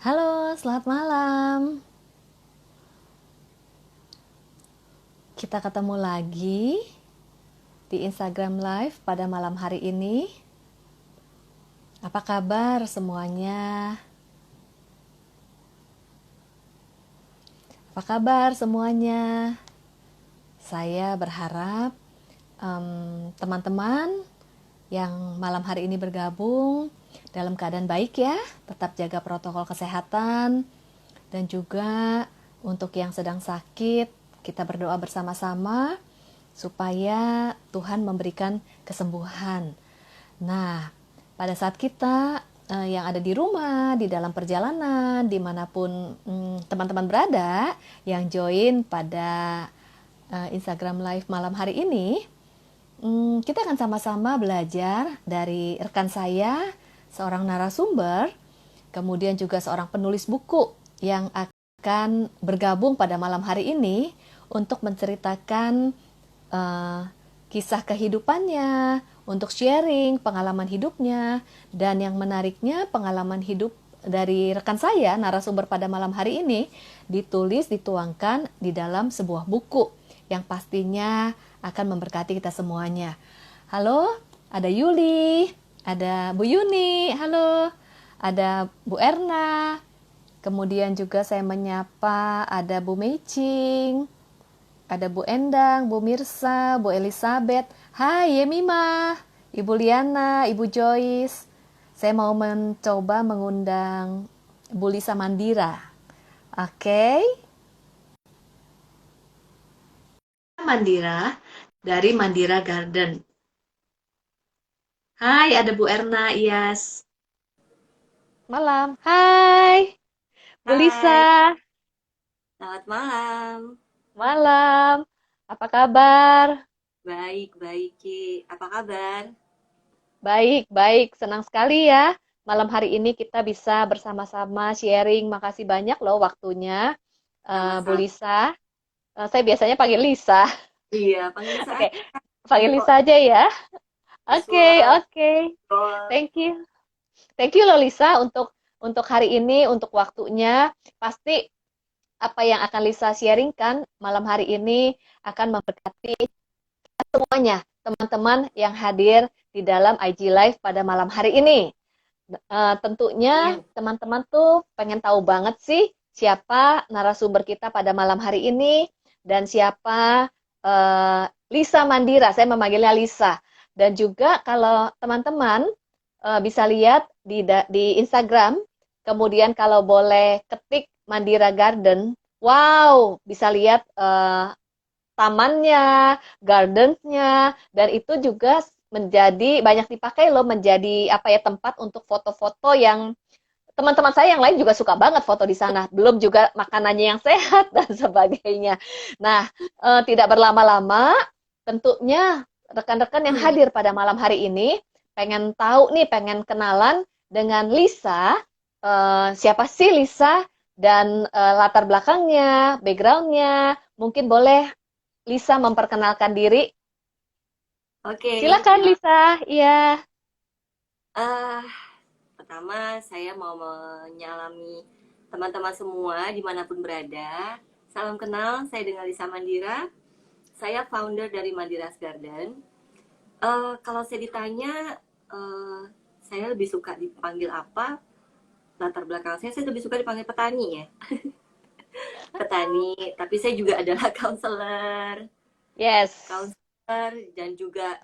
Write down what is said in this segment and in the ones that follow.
Halo, selamat malam. Kita ketemu lagi di Instagram Live pada malam hari ini. Apa kabar semuanya? Apa kabar semuanya? Saya berharap teman-teman yang malam hari ini bergabung dalam keadaan baik ya, tetap jaga protokol kesehatan, dan juga untuk yang sedang sakit, kita berdoa bersama-sama supaya Tuhan memberikan kesembuhan. Nah, pada saat kita yang ada di rumah, di dalam perjalanan, dimanapun teman-teman berada, yang join pada Instagram Live malam hari ini, kita akan sama-sama belajar dari rekan saya, seorang narasumber, kemudian juga seorang penulis buku yang akan bergabung pada malam hari ini untuk menceritakan kisah kehidupannya, untuk sharing pengalaman hidupnya, dan yang menariknya pengalaman hidup dari rekan saya, narasumber pada malam hari ini, ditulis, dituangkan di dalam sebuah buku yang pastinya akan memberkati kita semuanya. Halo, ada Yuli, ada Bu Yuni, halo, ada Bu Erna, kemudian juga saya menyapa ada Bu Meiching, ada Bu Endang, Bu Mirsa, Bu Elizabeth, hai Yemima, Ibu Liana, Ibu Joyce. Saya mau mencoba mengundang Bu Lisa Mandira. Oke. Mandira dari Mandira Garden. Hai, ada Bu Erna Iyas. Malam. Hai, Bu Lisa. Hai, selamat malam. Malam. Apa kabar? Baik, baik, Ci. Apa kabar? Baik, baik. Senang sekali ya. Malam hari ini kita bisa bersama-sama sharing. Makasih banyak loh waktunya, Bu Sama-sama. Lisa. Saya biasanya panggil Lisa. Iya, panggil Lisa Oke, aja. Ini panggil kok Lisa aja ya. Oke, casual. oke. Call. Thank you. Thank you loh Lisa untuk hari ini, untuk waktunya. Pasti apa yang akan Lisa sharingkan malam hari ini akan memberkati semuanya, teman-teman yang hadir di dalam IG Live pada malam hari ini. Tentunya Amin. teman-teman tuh pengen tahu banget sih siapa narasumber kita pada malam hari ini dan siapa Lisa Mandira. Saya memanggilnya Lisa. Dan juga kalau teman-teman bisa lihat di Instagram, kemudian kalau boleh ketik Mandira Garden, wow, bisa lihat tamannya, gardensnya, dan itu juga menjadi banyak dipakai loh menjadi apa ya tempat untuk foto-foto yang teman-teman saya yang lain juga suka banget foto di sana. Belum juga makanannya yang sehat dan sebagainya. Nah, tidak berlama-lama, tentunya rekan-rekan yang hadir pada malam hari ini pengen tahu nih, pengen kenalan dengan Lisa. Siapa sih Lisa dan latar belakangnya, backgroundnya? Mungkin boleh Lisa memperkenalkan diri. Oke, Silakan Lisa. Iya. eh, pertama saya mau menyalami teman-teman semua dimanapun berada. Salam kenal, saya dengan Lisa Mandira. Saya founder dari Mandira's Garden. Kalau saya ditanya, eh, saya lebih suka dipanggil apa? Latar belakang saya lebih suka dipanggil petani ya. Petani, tapi saya juga adalah Yes. counselor dan juga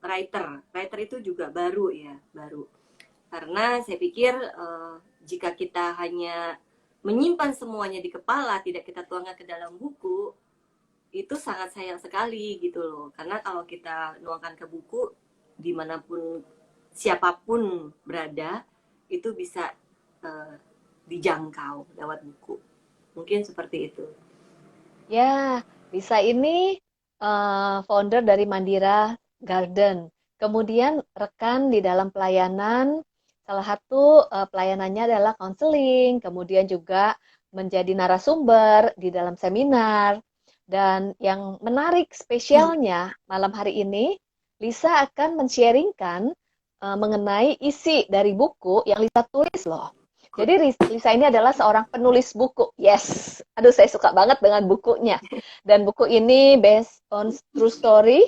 writer. Writer itu juga baru ya, baru. Karena saya pikir jika kita hanya menyimpan semuanya di kepala, tidak kita tuangkan ke dalam buku, itu sangat sayang sekali gitu loh. Karena kalau kita nuangkan ke buku, dimanapun siapapun berada, itu bisa eh, dijangkau lewat buku. Mungkin seperti itu. Ya, Lisa ini founder dari Mandira Garden. Kemudian rekan di dalam pelayanan, salah satu pelayanannya adalah counseling, kemudian juga menjadi narasumber di dalam seminar. Dan yang menarik spesialnya malam hari ini, Lisa akan men-sharingkan mengenai isi dari buku yang Lisa tulis loh. Jadi Lisa ini adalah seorang penulis buku. Yes. Aduh, saya suka banget dengan bukunya. Dan buku ini based on true story.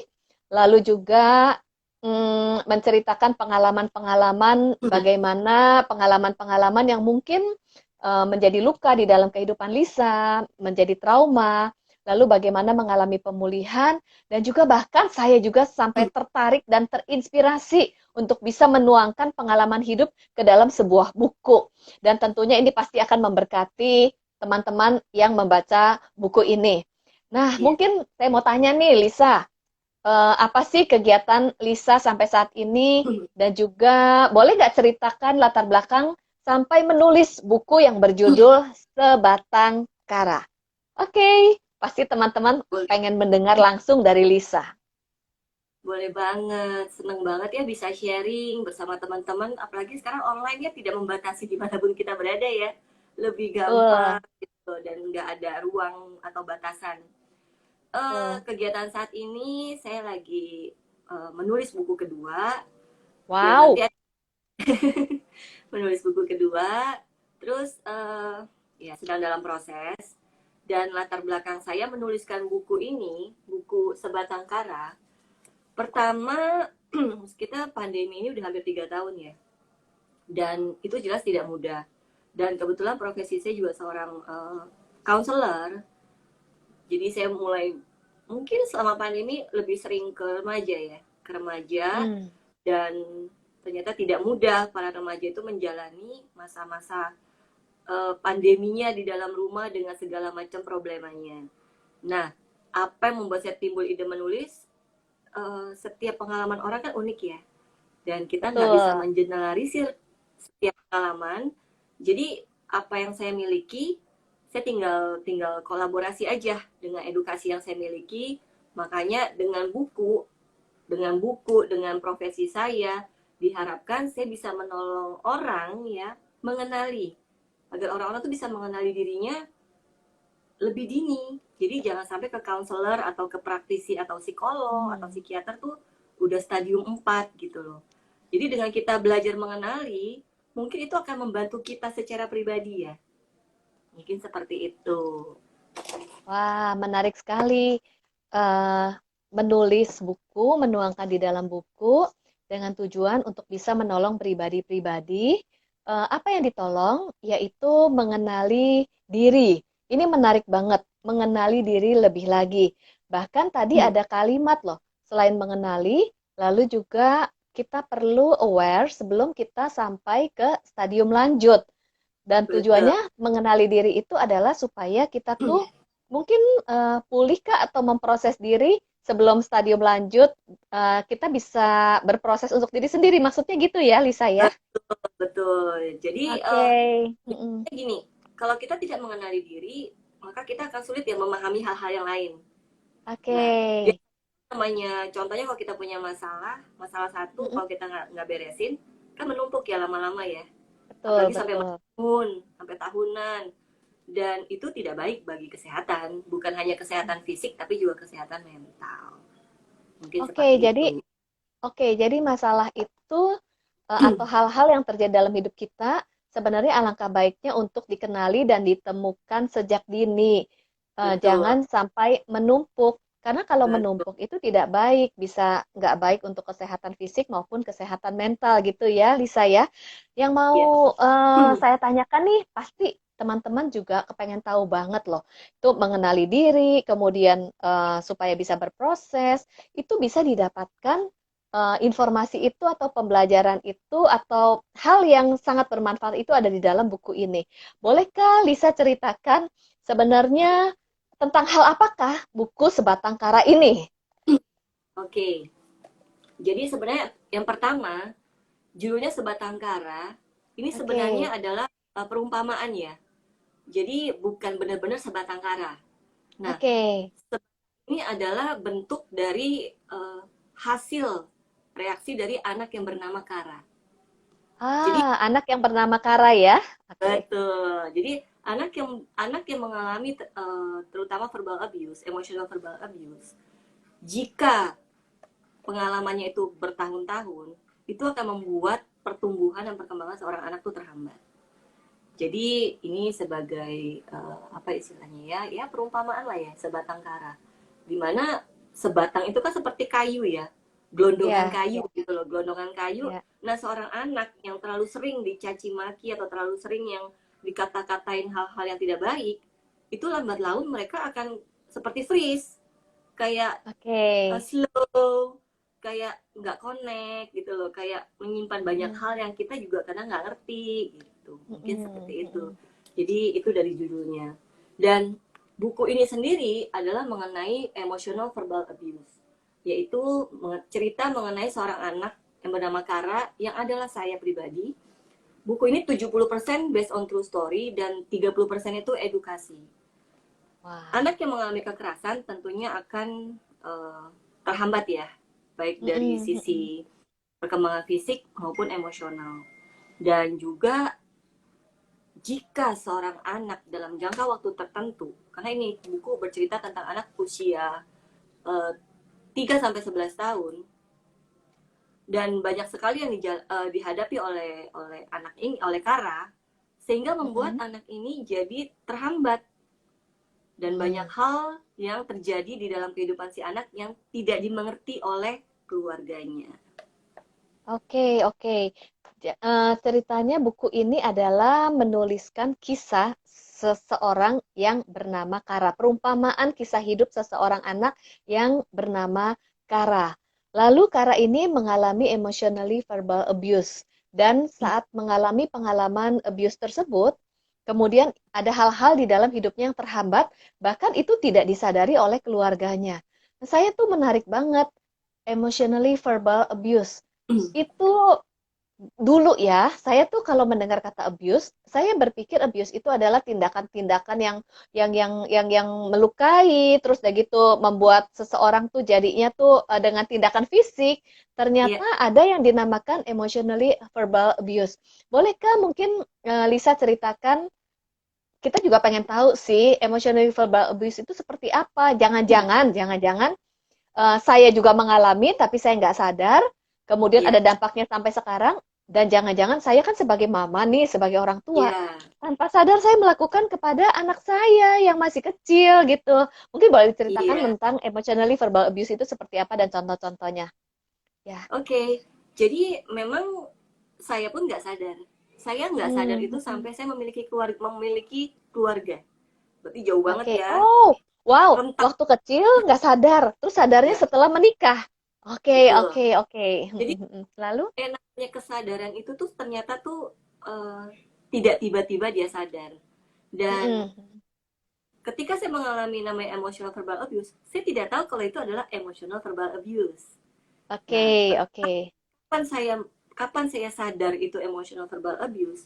Lalu juga menceritakan pengalaman-pengalaman bagaimana pengalaman-pengalaman yang mungkin menjadi luka di dalam kehidupan Lisa, menjadi trauma, lalu bagaimana mengalami pemulihan, dan juga bahkan saya juga sampai tertarik dan terinspirasi untuk bisa menuangkan pengalaman hidup ke dalam sebuah buku. Dan tentunya ini pasti akan memberkati teman-teman yang membaca buku ini. Nah, Iya. mungkin saya mau tanya nih, Lisa, apa sih kegiatan Lisa sampai saat ini? Dan juga boleh nggak ceritakan latar belakang sampai menulis buku yang berjudul Sebatang Kara? Oke, pasti teman-teman Boleh, pengen mendengar langsung dari Lisa. boleh banget. Seneng banget ya bisa sharing bersama teman-teman. Apalagi sekarang online ya tidak membatasi dimanapun kita berada ya. Lebih Betul, gampang gitu dan nggak ada ruang atau batasan. betul. Kegiatan saat ini saya lagi menulis buku kedua. Ya nanti Wow, menulis buku kedua. Terus ya sedang dalam proses. Dan latar belakang saya menuliskan buku ini, buku Sebatang Kara. Pertama, kita pandemi ini udah hampir 3 tahun ya. Dan itu jelas tidak mudah. Dan kebetulan profesi saya juga seorang counselor. Jadi saya mulai mungkin selama pandemi lebih sering ke remaja ya. Ke remaja hmm, dan ternyata tidak mudah para remaja itu menjalani masa-masa pandeminya di dalam rumah dengan segala macam problemanya. Nah, apa yang membuat saya timbul ide menulis? Setiap pengalaman orang kan unik ya, dan kita nggak bisa betul. mengeneralisir setiap pengalaman. Jadi apa yang saya miliki, saya tinggal tinggal kolaborasi aja dengan edukasi yang saya miliki. Makanya dengan profesi saya, diharapkan saya bisa menolong orang ya mengenali, agar orang-orang tuh bisa mengenali dirinya lebih dini. Jadi jangan sampai ke counselor atau ke praktisi atau psikolog atau Hmm. psikiater tuh udah stadium 4 gitu loh. Jadi dengan kita belajar mengenali, mungkin itu akan membantu kita secara pribadi ya. Mungkin seperti itu. Wah, menarik sekali. eh, Menulis buku, menuangkan di dalam buku dengan tujuan untuk bisa menolong pribadi-pribadi. Apa yang ditolong? Yaitu mengenali diri. Ini menarik banget, mengenali diri lebih lagi. Bahkan tadi ada kalimat loh, selain mengenali, lalu juga kita perlu aware sebelum kita sampai ke stadium lanjut. Dan Betul. tujuannya mengenali diri itu adalah supaya kita tuh mungkin pulih kah atau memproses diri sebelum stadium lanjut, kita bisa berproses untuk diri sendiri. Maksudnya gitu ya, Lisa ya? Betul, betul. Jadi Oke. Mm-mm. gini, kalau kita tidak mengenali diri, maka kita akan sulit ya memahami hal-hal yang lain. Oke. Nah, namanya contohnya kalau kita punya masalah, masalah satu Mm-mm. kalau kita nggak beresin kan menumpuk ya lama-lama ya, Betul, apalagi sampai betul. tahun sampai tahunan, dan itu tidak baik bagi kesehatan, bukan hanya kesehatan fisik tapi juga kesehatan mental, mungkin Oke, seperti jadi itu. masalah itu atau hal-hal yang terjadi dalam hidup kita sebenarnya alangkah baiknya untuk dikenali dan ditemukan sejak dini. Betul, Jangan sampai menumpuk, karena kalau betul. menumpuk itu tidak baik, bisa nggak baik untuk kesehatan fisik maupun kesehatan mental gitu ya, Lisa ya. Yang mau Ya. saya tanyakan nih, pasti teman-teman juga kepengen tahu banget loh. Itu mengenali diri, kemudian supaya bisa berproses, itu bisa didapatkan informasi itu atau pembelajaran itu atau hal yang sangat bermanfaat itu ada di dalam buku ini. Bolehkah Lisa ceritakan sebenarnya tentang hal apakah buku Sebatang Kara ini? Oke, jadi sebenarnya yang pertama judulnya Sebatang Kara, ini Oke, sebenarnya adalah perumpamaan ya, jadi bukan benar-benar sebatang kara. Nah, oke. ini adalah bentuk dari hasil reaksi dari anak yang bernama Kara. Jadi Anak yang bernama Kara ya. Oke. betul. Jadi anak yang mengalami terutama verbal abuse, emotional verbal abuse, jika pengalamannya itu bertahun-tahun, itu akan membuat pertumbuhan dan perkembangan seorang anak itu terhambat. Jadi ini sebagai apa istilahnya ya, ya perumpamaan lah ya, sebatang kara. Dimana sebatang itu kan seperti kayu ya, gelondongan Iya, kayu gitu loh, gelondongan kayu. iya. Nah seorang anak yang terlalu sering dicaci maki atau terlalu sering yang dikata-katain hal-hal yang tidak baik, itu lambat laun mereka akan seperti freeze, kayak Oke. slow, kayak nggak connect gitu loh, kayak menyimpan banyak Mm, hal yang kita juga kadang nggak ngerti gitu, mungkin seperti mm, itu. mm, Jadi itu dari judulnya. Dan buku ini sendiri adalah mengenai emotional verbal abuse, yaitu cerita mengenai seorang anak yang bernama Kara yang adalah saya pribadi. Buku ini 70% based on true story dan 30% itu edukasi. Wah. Anak yang mengalami kekerasan tentunya akan terhambat ya, baik dari Mm, mm, sisi perkembangan fisik maupun emosional. Dan juga jika seorang anak dalam jangka waktu tertentu, karena ini buku bercerita tentang anak usia 3 sampai 11 tahun, dan banyak sekali yang dihadapi oleh anak ini, oleh Kara, sehingga membuat mm, anak ini jadi terhambat, dan banyak mm. hal yang terjadi di dalam kehidupan si anak yang tidak dimengerti oleh keluarganya. Oke, oke. Ceritanya buku ini adalah menuliskan kisah seseorang yang bernama Kara. Perumpamaan kisah hidup seseorang anak yang bernama Kara. Lalu Kara ini mengalami emotionally verbal abuse. Dan saat mengalami pengalaman abuse tersebut, kemudian ada hal-hal di dalam hidupnya yang terhambat, bahkan itu tidak disadari oleh keluarganya. Saya tuh menarik banget emotionally verbal abuse itu dulu ya, saya tuh kalau mendengar kata abuse, saya berpikir abuse itu adalah tindakan-tindakan yang melukai, terus udah gitu membuat seseorang tuh jadinya tuh dengan tindakan fisik. Ya, Ternyata ada yang dinamakan emotionally verbal abuse. Bolehkah mungkin Lisa ceritakan? Kita juga pengen tahu sih emotionally verbal abuse itu seperti apa? ya, Jangan-jangan saya juga mengalami tapi saya nggak sadar, kemudian ada ya, dampaknya sampai sekarang, dan jangan-jangan saya kan sebagai mama nih, sebagai orang tua, ya. tanpa sadar saya melakukan kepada anak saya yang masih kecil gitu. Mungkin boleh diceritakan Iya. tentang emotionally verbal abuse itu seperti apa dan contoh-contohnya. Ya. Oke, jadi memang saya pun nggak sadar. Saya nggak sadar itu Hmm. sampai saya memiliki keluarga. Berarti jauh banget Oke. ya, Oh, wow. rentak Waktu kecil nggak sadar, terus sadarnya ya, setelah menikah. Oke, betul. oke, oke. Jadi Lalu? enaknya kesadaran itu tuh ternyata tuh tidak tiba-tiba dia sadar. Dan Mm-mm. ketika saya mengalami namanya emotional verbal abuse, saya tidak tahu kalau itu adalah emotional verbal abuse. Oke, Nah, oke. kapan saya kapan saya sadar itu emotional verbal abuse?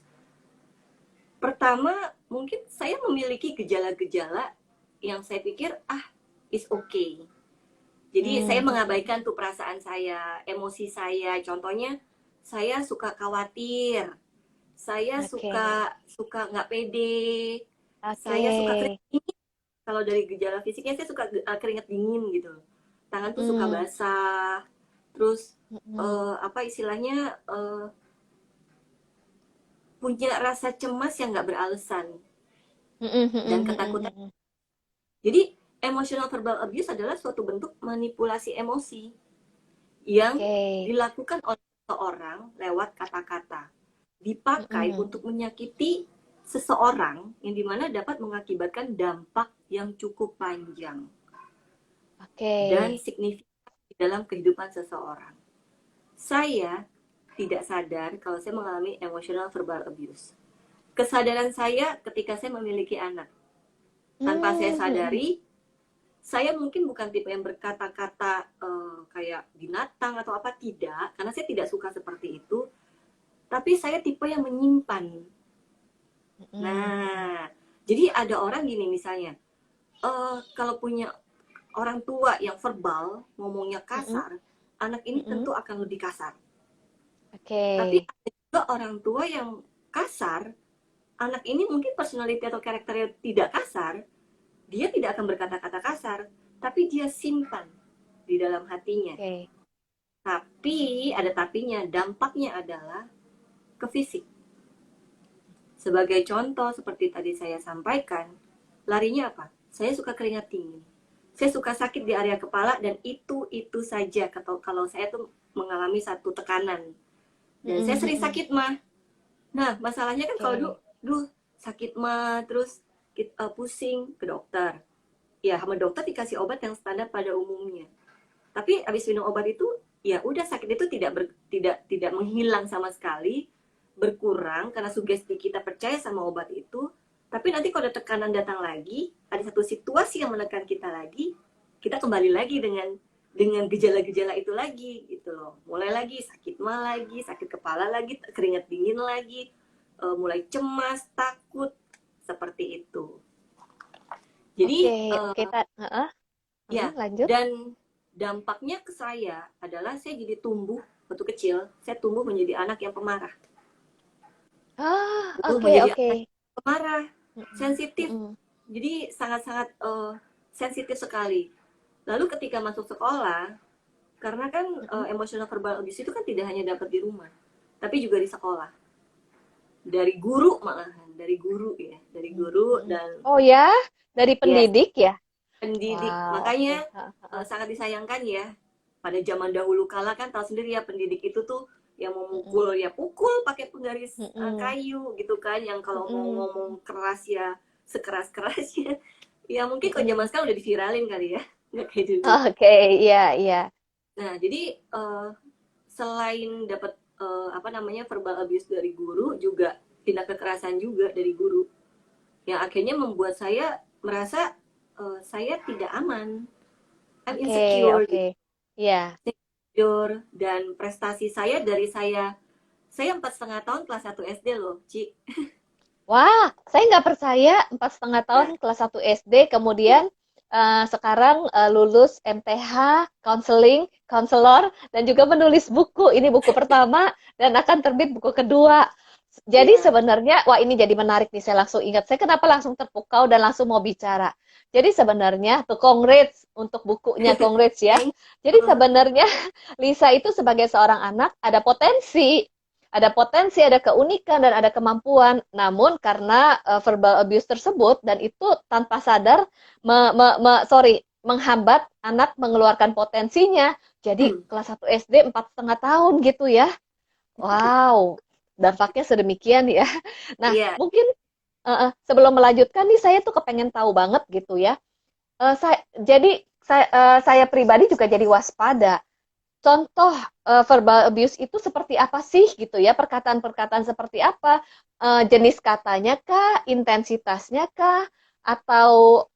Pertama, mungkin saya memiliki gejala-gejala yang saya pikir is okay. Jadi saya Hmm. mengabaikan tuh perasaan saya, emosi saya. Contohnya, saya suka khawatir, saya suka Oke. suka nggak pede, Oke. saya suka keringet dingin. Kalau dari gejala fisiknya saya suka keringet dingin gitu. Tangan tuh suka Mhm, basah. Terus mhm, apa istilahnya punya rasa cemas yang nggak beralasan mhm, dan mhm, mhm, ketakutan. mhm. Jadi emotional verbal abuse adalah suatu bentuk manipulasi emosi yang Oke. dilakukan oleh seseorang lewat kata-kata, dipakai Mhm. untuk menyakiti seseorang yang dimana dapat mengakibatkan dampak yang cukup panjang Oke. dan signifikan di dalam kehidupan seseorang. Saya tidak sadar kalau saya mengalami emotional verbal abuse. Kesadaran saya ketika saya memiliki anak. Tanpa saya Mmm, mhm. sadari, saya mungkin bukan tipe yang berkata-kata kayak binatang atau apa, tidak, karena saya tidak suka seperti itu. Tapi saya tipe yang menyimpan. Mhm, mhm. Nah, jadi ada orang gini misalnya, kalau punya orang tua yang verbal, ngomongnya Mhm, kasar, anak ini mhm. tentu akan lebih kasar. Oke. Tapi ada juga orang tua yang kasar, anak ini mungkin personality atau karakternya tidak kasar, dia tidak akan berkata-kata kasar, tapi dia simpan di dalam hatinya. Oke. Tapi ada tapinya, dampaknya adalah ke fisik. Sebagai contoh seperti tadi saya sampaikan, larinya apa? Saya suka keringat dingin. Saya suka sakit di area kepala dan itu saja kalau saya tuh mengalami satu tekanan. Dan saya sering sakit mah. Nah, masalahnya kan kalau Oke. duh sakit mah terus pusing ke dokter. Ya, sama dokter dikasih obat yang standar pada umumnya. Tapi habis minum obat itu, ya udah sakit itu tidak menghilang sama sekali, berkurang karena sugesti kita percaya sama obat itu. Tapi nanti kalau ada tekanan datang lagi, ada satu situasi yang menekan kita lagi, kita kembali lagi dengan gejala-gejala itu lagi gitu loh. Mulai lagi sakit mah lagi, sakit kepala lagi, keringat dingin lagi, mulai cemas, takut seperti itu. Oke, Jadi oke, tak. ya, Lanjut. dan dampaknya ke saya adalah saya jadi tumbuh waktu kecil, saya tumbuh menjadi anak yang pemarah. Tumbuh Oke, menjadi oke. anak yang pemarah, Mm-mm, sensitif. mm-mm, Jadi sangat-sangat sensitif sekali. Lalu ketika masuk sekolah, karena kan mm-mm, emotional verbal abuse itu kan tidak hanya dapat di rumah, tapi juga di sekolah. Dari guru malahan, dari guru ya, dari guru mm-mm. dan Oh ya, dari ya pendidik ya? pendidik. Wow, oke. Makanya sangat disayangkan ya. Pada zaman dahulu kala kan tahu sendiri ya pendidik itu tuh yang mau Mm-mm, mukul ya pukul pakai penggaris mm-mm, kayu gitu kan. Yang kalau mau mm-mm, ngomong keras ya sekeras kerasnya. Ya mungkin kalau zaman mm-mm. sekarang udah diviralin kali ya, nggak kayak dulu. Oke, iya, iya. Nah jadi selain dapat apa namanya verbal abuse dari guru juga tindak kekerasan juga dari guru yang akhirnya membuat saya merasa saya tidak aman. I'm Oke, insecure oke. gitu. Iya. Insecure dan prestasi saya dari saya 4,5 tahun kelas 1 SD loh, Ci. Wah, saya nggak percaya 4,5 tahun Nah, kelas 1 SD, iya, kemudian sekarang lulus MTH, counseling, counselor, dan juga menulis buku. Ini buku pertama dan akan terbit buku kedua. Jadi iya. sebenarnya, wah ini jadi menarik nih, saya langsung ingat. Saya kenapa langsung terpukau dan langsung mau bicara. Jadi sebenarnya, tuh congrats untuk bukunya, congrats ya. Thank Jadi you. sebenarnya Lisa itu sebagai seorang anak ada potensi, ada keunikan dan ada kemampuan. Namun karena verbal abuse tersebut dan itu tanpa sadar menghambat anak mengeluarkan potensinya. Jadi kelas 1 SD 4,5 tahun gitu ya. Wow, dampaknya sedemikian ya. Nah, Iya, mungkin sebelum melanjutkan nih saya tuh kepengen tahu banget gitu ya. Saya pribadi juga jadi waspada. Contoh verbal abuse itu seperti apa sih gitu ya? Perkataan-perkataan seperti apa? Jenis katanya kah? Intensitasnya kah? Atau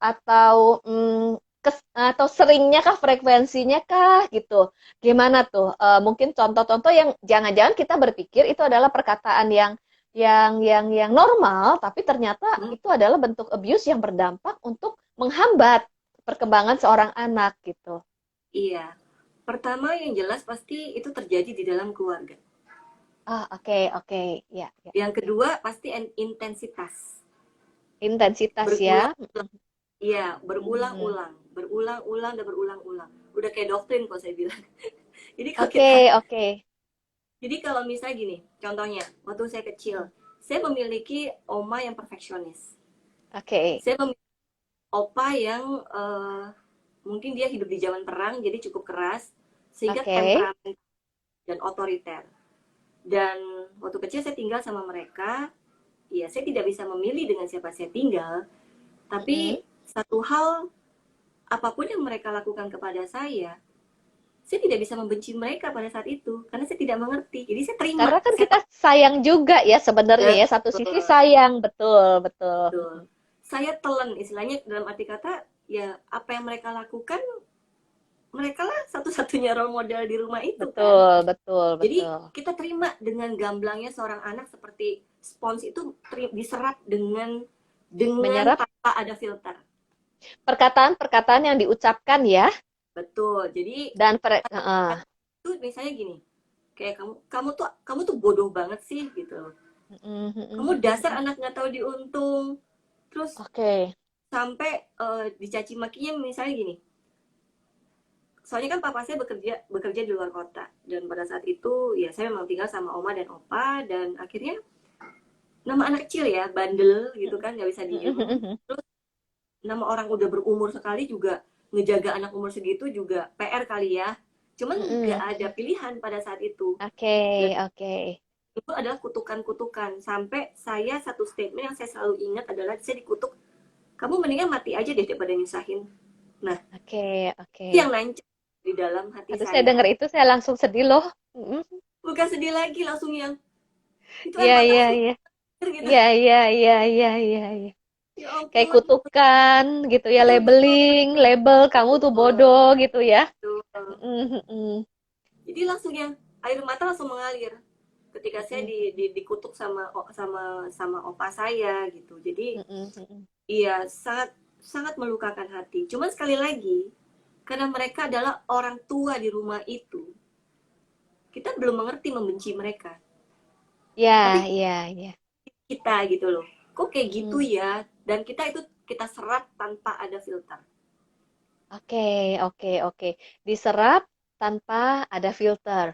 seringnya kah? Frekuensinya kah? Gitu. Gimana tuh? Mungkin contoh-contoh yang jangan-jangan kita berpikir itu adalah perkataan yang normal, tapi ternyata hmm, itu adalah bentuk abuse yang berdampak untuk menghambat perkembangan seorang anak gitu. iya. Pertama yang jelas pasti itu terjadi di dalam keluarga. Ah, oke, oke. Ya, ya. Yang kedua pasti intensitas. Intensitas ya. Berulang, iya, Mhm. berulang-ulang, berulang-ulang dan berulang-ulang. Udah kayak doktrin kalau saya bilang. Jadi kalau Oke, kita oke. Jadi kalau misalnya gini, contohnya, waktu saya kecil, saya memiliki oma yang perfeksionis. Oke. Saya memiliki opa yang mungkin dia hidup di zaman perang, jadi cukup keras, sehingga Oke. temperamen dan otoriter. Dan waktu kecil saya tinggal sama mereka, ya saya tidak bisa memilih dengan siapa saya tinggal, Mhm. tapi satu hal, apapun yang mereka lakukan kepada saya tidak bisa membenci mereka pada saat itu, karena saya tidak mengerti. Jadi saya terima, Karena kan saya kita sayang juga ya sebenarnya ya. Satu sisi betul. sayang, betul, betul. Betul. Saya telan istilahnya dalam arti kata ya apa yang mereka lakukan mereka lah satu-satunya role model di rumah itu kan. Betul, betul, Jadi betul. kita terima dengan gamblangnya seorang anak seperti spons itu diserap dengan Menyerap tanpa ada filter. perkataan-perkataan yang diucapkan ya. Betul. Jadi Dan itu misalnya gini, kayak kamu tuh bodoh banget sih gitu. mhm, Kamu mhm, dasar mhm. anak nggak tahu diuntung. Terus Oke, sampai dicaci makinya misalnya gini, soalnya kan papa saya bekerja bekerja di luar kota dan pada saat itu ya saya memang tinggal sama oma dan opa dan akhirnya nama anak kecil ya, bandel gitu kan, nggak bisa diem. Terus nama orang udah berumur sekali juga, ngejaga anak umur segitu juga PR kali ya. Cuman nggak ada pilihan pada saat itu. Oke, Dan oke. itu adalah kutukan-kutukan. Sampai saya satu statement yang saya selalu ingat adalah saya dikutuk, kamu mendingan mati aja deh daripada nyusahin. Nah, Oke, itu yang oke. nancep di dalam hati Aduh, saya saya. dengar itu saya langsung sedih loh. Mm. Bukan sedih lagi, langsung yang itu air Iya, mata iya, langsung iya. gitu. Iya, iya, iya, iya, iya, iya. Ya Kayak ampun, kutukan gitu ya, betul betul labeling, label kamu tuh bodoh betul. gitu ya. Betul. Mm, mm, Jadi langsung yang air mata langsung mengalir ketika saya mm, dikutuk sama opa saya gitu. Jadi mm, mm, mm. iya sangat sangat melukakan hati. Cuman sekali lagi karena mereka adalah orang tua di rumah itu, kita belum mengerti membenci mereka. Ya, Tapi ya, ya. kita gitu loh, kok kayak gitu Mm. ya? Dan kita itu kita serap tanpa ada filter. Oke, oke, oke. Diserap tanpa ada filter.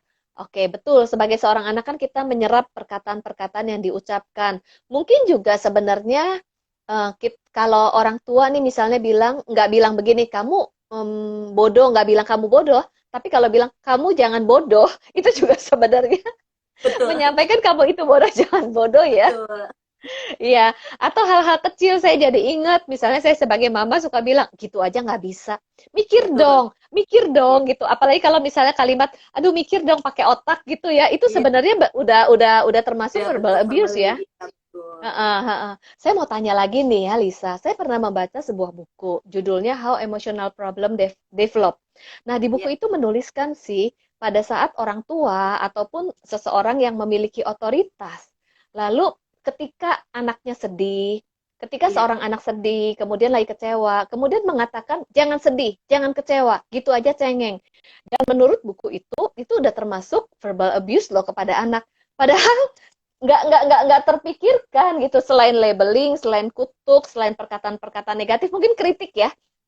Oke, betul. Sebagai seorang anak kan kita menyerap perkataan-perkataan yang diucapkan. Mungkin juga sebenarnya kalau orang tua nih misalnya nggak bilang begini, kamu bodoh, nggak bilang kamu bodoh, tapi kalau bilang kamu jangan bodoh, itu juga sebenarnya Betul, menyampaikan kamu itu bodoh, jangan bodoh ya. betul. Iya, atau hal-hal kecil saya jadi ingat, misalnya saya sebagai mama suka bilang, gitu aja nggak bisa. Betul. Mikir Iya, dong gitu. Apalagi kalau misalnya kalimat, aduh mikir dong pakai otak gitu ya, itu iya, sebenarnya udah termasuk udah verbal bentuk abuse verbally ya. iya, betul. Heeh, heeh. Saya mau tanya lagi nih ya, Lisa. Saya pernah membaca sebuah buku, judulnya How Emotional Problem Develop. Nah, di Iya, buku itu menuliskan sih, pada saat orang tua ataupun seseorang yang memiliki otoritas, lalu ketika anaknya sedih, ketika iya, seorang anak sedih, kemudian lagi kecewa, kemudian mengatakan, jangan sedih, jangan kecewa, gitu aja cengeng. Dan menurut buku itu udah termasuk verbal abuse loh kepada anak. Padahal nggak terpikirkan gitu, selain labeling, selain kutuk, selain perkataan-perkataan negatif, mungkin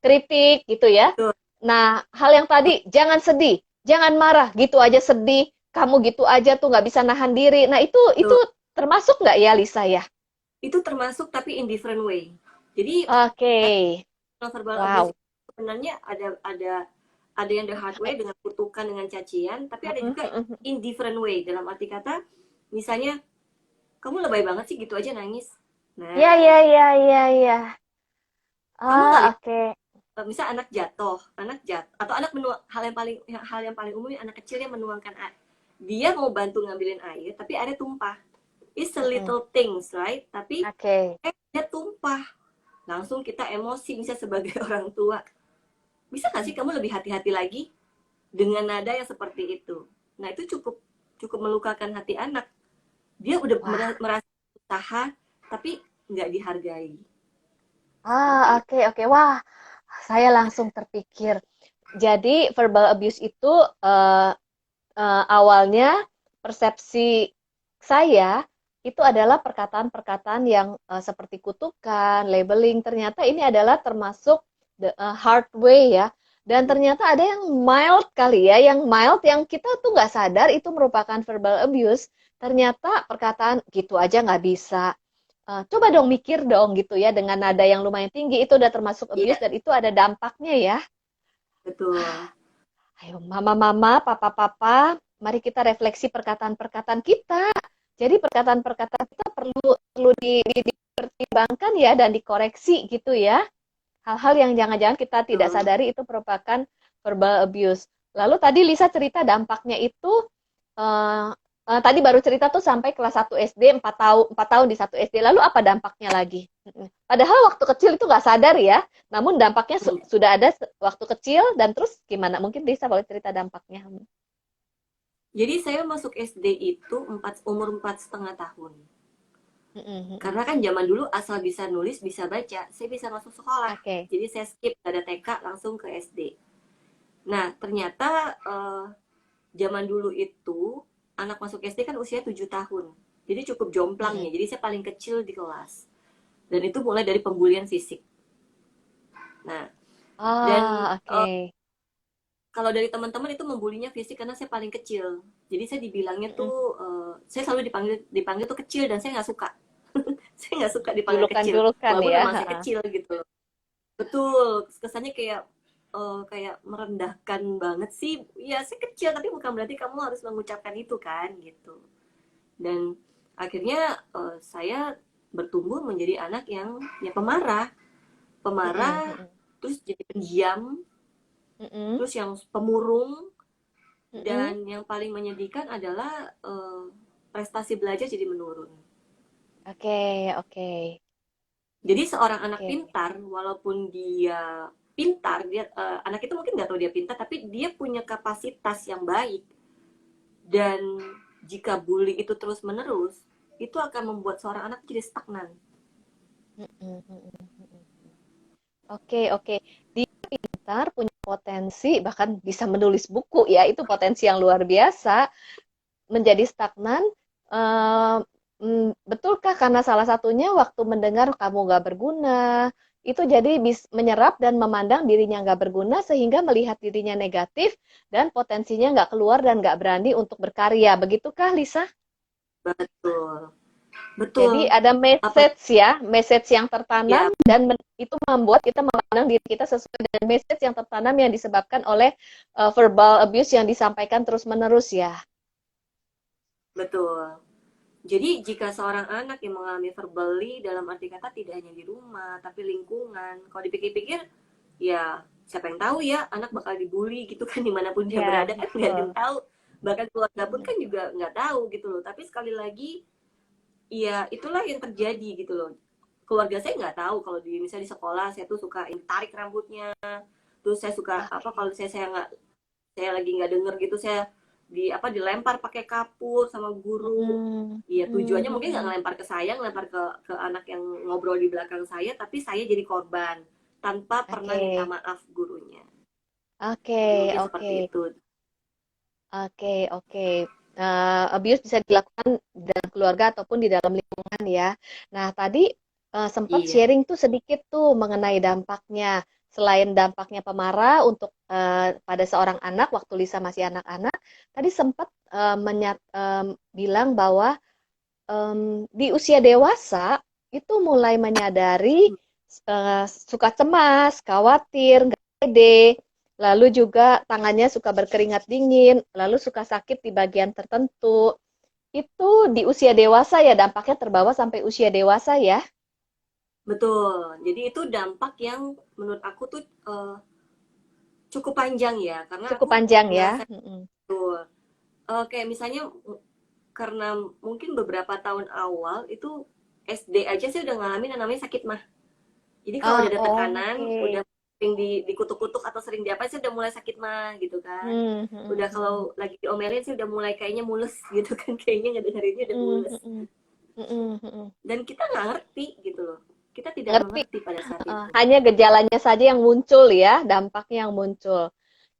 kritik gitu ya. betul, Nah, hal yang betul, tadi, jangan sedih, jangan marah, gitu aja sedih, kamu gitu aja tuh nggak bisa nahan diri. Nah, itu betul. termasuk nggak ya, Lisa ya? Itu termasuk tapi in different way. Jadi Oke, verbal abuse wow. itu sebenarnya ada yang the hard way dengan kutukan dengan cacian, tapi ada juga in different way dalam arti kata misalnya kamu lebay banget sih gitu aja nangis. Ya, Nah, ya, ya, ya, ya. kamu nggak Ah, lihat oke. misal anak jatuh atau anak menuang hal yang paling umum nih, anak kecil yang menuangkan air. Dia mau bantu ngambilin air, tapi airnya tumpah. It's a Mm-mm. little things, right? Tapi Oke. dia tumpah. Langsung kita emosi bisa sebagai orang tua. Bisa nggak sih Mm. kamu lebih hati-hati lagi dengan nada yang seperti itu? Nah itu cukup cukup melukakan hati anak. Dia udah Wah. merasa usaha tapi nggak dihargai. Ah, Seperti itu. oke, oke. Wah, saya langsung terpikir. Jadi verbal abuse itu eh, awalnya persepsi saya itu adalah perkataan-perkataan yang seperti kutukan, labeling. Ternyata ini adalah termasuk the hard way ya. Dan ternyata ada yang mild kali ya, yang mild yang kita tuh nggak sadar itu merupakan verbal abuse. Ternyata perkataan gitu aja nggak bisa. Coba dong mikir dong gitu ya dengan nada yang lumayan tinggi itu udah termasuk abuse Iya, dan itu ada dampaknya ya. betul. Ayo mama-mama, papa-papa, mari kita refleksi perkataan-perkataan kita. Jadi perkataan-perkataan kita perlu dipertimbangkan ya dan dikoreksi gitu ya. Hal-hal yang jangan-jangan kita tidak Betul. sadari itu merupakan verbal abuse. Lalu tadi Lisa cerita dampaknya itu eh, tadi baru cerita tuh sampai kelas 1 SD 4 tahun di 1 SD. Lalu apa dampaknya lagi? Padahal waktu kecil itu nggak sadar ya. Namun dampaknya sudah ada waktu kecil dan terus gimana? Mungkin Lisa boleh cerita dampaknya. Jadi saya masuk SD itu umur 4,5 tahun. Karena kan zaman dulu asal bisa nulis, bisa baca, saya bisa masuk sekolah. Oke. Jadi saya skip dari TK langsung ke SD. Nah, ternyata zaman dulu itu anak masuk SD kan usia 7 tahun. Jadi cukup jomplang ya. Jadi saya paling kecil di kelas. Dan itu mulai dari pembulian fisik. Nah, dan Ah, oke. kalau dari teman-teman itu membulinya fisik karena saya paling kecil. Jadi saya dibilangnya tuh, saya selalu dipanggil dipanggil tuh kecil dan saya nggak suka. Saya nggak suka dipanggil kecil, Julukan-julukan walaupun ya. memang saya kecil gitu. Betul, kesannya kayak kayak merendahkan banget sih. Ya, saya kecil, tapi bukan berarti kamu harus mengucapkan itu kan, gitu. Dan akhirnya saya bertumbuh menjadi anak yang ya pemarah, Mm-mm, pemarah, mm-mm, terus jadi pendiam, mm-mm, terus yang pemurung, mm-mm. dan yang paling menyedihkan adalah prestasi belajar jadi menurun. Oke, oke, Jadi seorang anak oke. pintar, walaupun dia pintar, dia anak itu mungkin nggak tahu dia pintar, tapi dia punya kapasitas yang baik. Dan jika bully itu terus menerus, itu akan membuat seorang anak jadi stagnan. Mm-mm, mm-mm, mm-mm. Oke, oke. Dia pintar, punya potensi, bahkan bisa menulis buku ya, itu potensi yang luar biasa. Menjadi stagnan, eh, betulkah karena salah satunya waktu mendengar kamu nggak berguna, itu jadi menyerap dan memandang dirinya nggak berguna sehingga melihat dirinya negatif dan potensinya nggak keluar dan nggak berani untuk berkarya. Begitukah, Lisa? Betul, betul. Jadi ada Apa message ya, message yang tertanam ya, dan itu membuat kita memandang diri kita sesuai dengan message yang tertanam yang disebabkan oleh verbal abuse yang disampaikan terus-menerus ya. betul. Jadi jika seorang anak yang mengalami verbally dalam arti kata tidak hanya di rumah, tapi lingkungan, kalau dipikir-pikir, ya siapa yang tahu ya anak bakal dibully gitu kan dimanapun dia Ya, berada kan nggak ada yang betul. tahu. Bahkan keluarga pun Mm-mm. kan juga nggak tahu gitu loh. Tapi sekali lagi, ya itulah yang terjadi gitu loh. Keluarga saya nggak tahu kalau di misalnya di sekolah saya tuh suka tarik rambutnya, terus saya suka apa Oke. kalau saya nggak saya lagi nggak denger gitu saya di apa dilempar pakai kapur sama guru. Mm, Iya mm, tujuannya mungkin nggak mm. ngelempar ke saya, ngelempar ke anak yang ngobrol di belakang saya, tapi saya jadi korban tanpa pernah minta Oke, maaf gurunya. oke, Jadi mungkin oke, seperti itu. oke, oke. Abuse bisa dilakukan dalam keluarga ataupun di dalam lingkungan ya. Nah, tadi sempat Iya, sharing tuh sedikit tuh mengenai dampaknya. Selain dampaknya pemarah untuk pada seorang anak waktu Lisa masih anak-anak, tadi sempat bilang bahwa di usia dewasa itu mulai menyadari suka cemas, khawatir, nggak pede, lalu juga tangannya suka berkeringat dingin, lalu suka sakit di bagian tertentu. Itu di usia dewasa ya, dampaknya terbawa sampai usia dewasa ya. betul. Jadi itu dampak yang menurut aku tuh cukup panjang ya, karena Cukup aku panjang ya. ngerasain Mm-mm. tuh kayak misalnya karena mungkin beberapa tahun awal itu SD aja saya udah ngalamin yang namanya sakit mah. Jadi kalau Ah, udah ada tekanan, udah oke. sering dikutuk-kutuk atau sering diapa sih udah mulai sakit mah gitu kan. Hmm, Udah hmm, kalau hmm, lagi diomelin sih udah mulai kayaknya mules gitu kan, kayaknya ngedengerinnya udah hmm, mules. hmm, hmm, hmm. Dan kita nggak ngerti gitu loh. Kita tidak Ngerti. mengerti pada saat itu. Hanya gejalanya saja yang muncul ya, dampaknya yang muncul.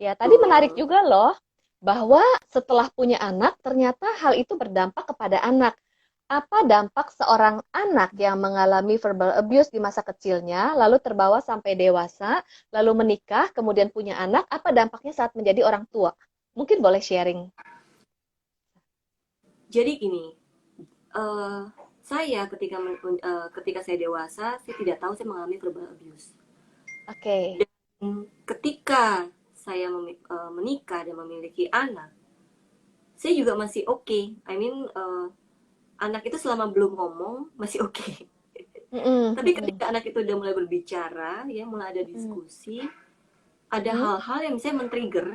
Ya, tadi menarik Betul. juga loh, bahwa setelah punya anak, ternyata hal itu berdampak kepada anak. Apa dampak seorang anak yang mengalami verbal abuse di masa kecilnya, lalu terbawa sampai dewasa, lalu menikah, kemudian punya anak, apa dampaknya saat menjadi orang tua? Mungkin boleh sharing. Jadi gini, eh saya ketika saya dewasa, saya tidak tahu saya mengalami verbal abuse. Oke. Dan ketika saya menikah dan memiliki anak, saya juga masih oke. Okay. I mean, anak itu selama belum ngomong masih oke. Okay. Mm-mm, Tapi mm-mm, ketika anak itu udah mulai berbicara, ya mulai ada mm-mm, diskusi, ada mm-mm, hal-hal yang misalnya men-trigger,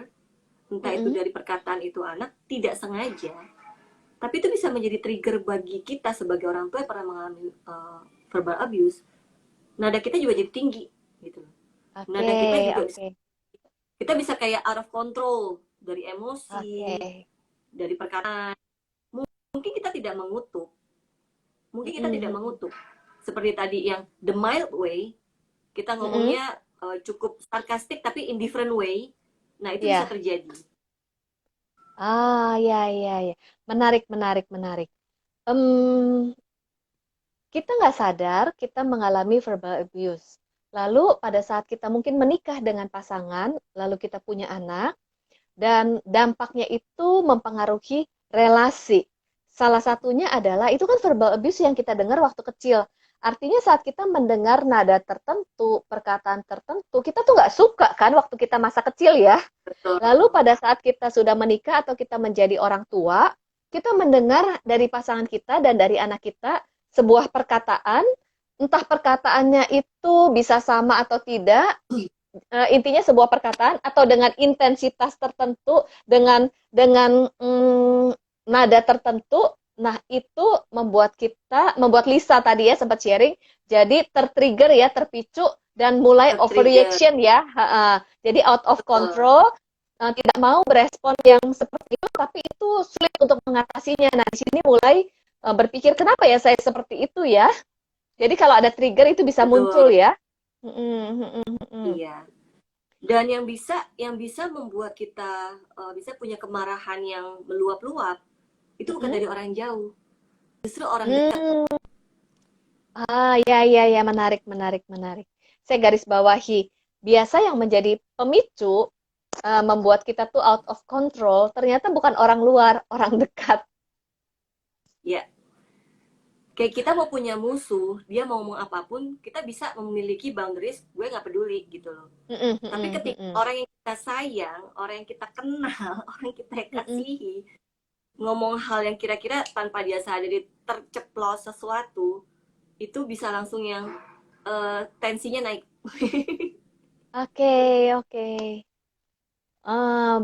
entah itu mm-mm. dari perkataan itu anak tidak sengaja, tapi itu bisa menjadi trigger bagi kita sebagai orang tua yang pernah mengalami verbal abuse. Nada kita juga jadi tinggi, gitu. Oke, Nada kita juga oke, kita bisa kayak out of control dari oke. emosi, dari perkataan. Mungkin kita tidak mengutuk, mungkin kita tidak Mm-mm, mengutuk. Seperti tadi yang the mild way, kita mm-mm. ngomongnya cukup sarkastik tapi in different way. Nah, itu bisa Ya. terjadi. Ya, ya, ya. Menarik, menarik, menarik. Em, kita nggak sadar kita mengalami verbal abuse. Lalu pada saat kita mungkin menikah dengan pasangan, lalu kita punya anak, dan dampaknya itu mempengaruhi relasi. Salah satunya adalah itu kan verbal abuse yang kita dengar waktu kecil. Artinya saat kita mendengar nada tertentu, perkataan tertentu, kita tuh nggak suka kan waktu kita masa kecil ya. betul. Lalu pada saat kita sudah menikah atau kita menjadi orang tua, kita mendengar dari pasangan kita dan dari anak kita sebuah perkataan, entah perkataannya itu bisa sama atau tidak, intinya sebuah perkataan atau dengan intensitas tertentu, dengan nada tertentu. Nah, itu membuat Lisa tadi ya sempat sharing, jadi tertrigger ya, terpicu dan mulai Tertrigger, overreaction ya. Jadi out of betul. control, tidak mau berespon yang seperti itu, tapi itu sulit untuk mengatasinya. Nah, di sini mulai berpikir kenapa ya saya seperti itu ya. Jadi kalau ada trigger itu bisa muncul Betul, ya. Mm, mm, mm, mm. iya. Dan yang bisa membuat kita bisa punya kemarahan yang meluap-luap itu bukan Mm-mm. dari orang jauh, justru orang dekat. Hmm, ya, ya, ya, menarik, menarik, menarik. Saya garis bawahi. Biasa yang menjadi pemicu membuat kita tuh out of control, ternyata bukan orang luar, orang dekat. Ya, kayak kita mau punya musuh, dia mau ngomong apapun, kita bisa memiliki boundaries, gue nggak peduli gitu loh. Mm-mm, Tapi mm-mm, ketika mm-mm, orang yang kita sayang, orang yang kita kenal, orang yang kita mm-mm. kasihi, ngomong hal yang kira-kira tanpa dia sadari terceplos sesuatu, itu bisa langsung yang tensinya naik. Oke, oke.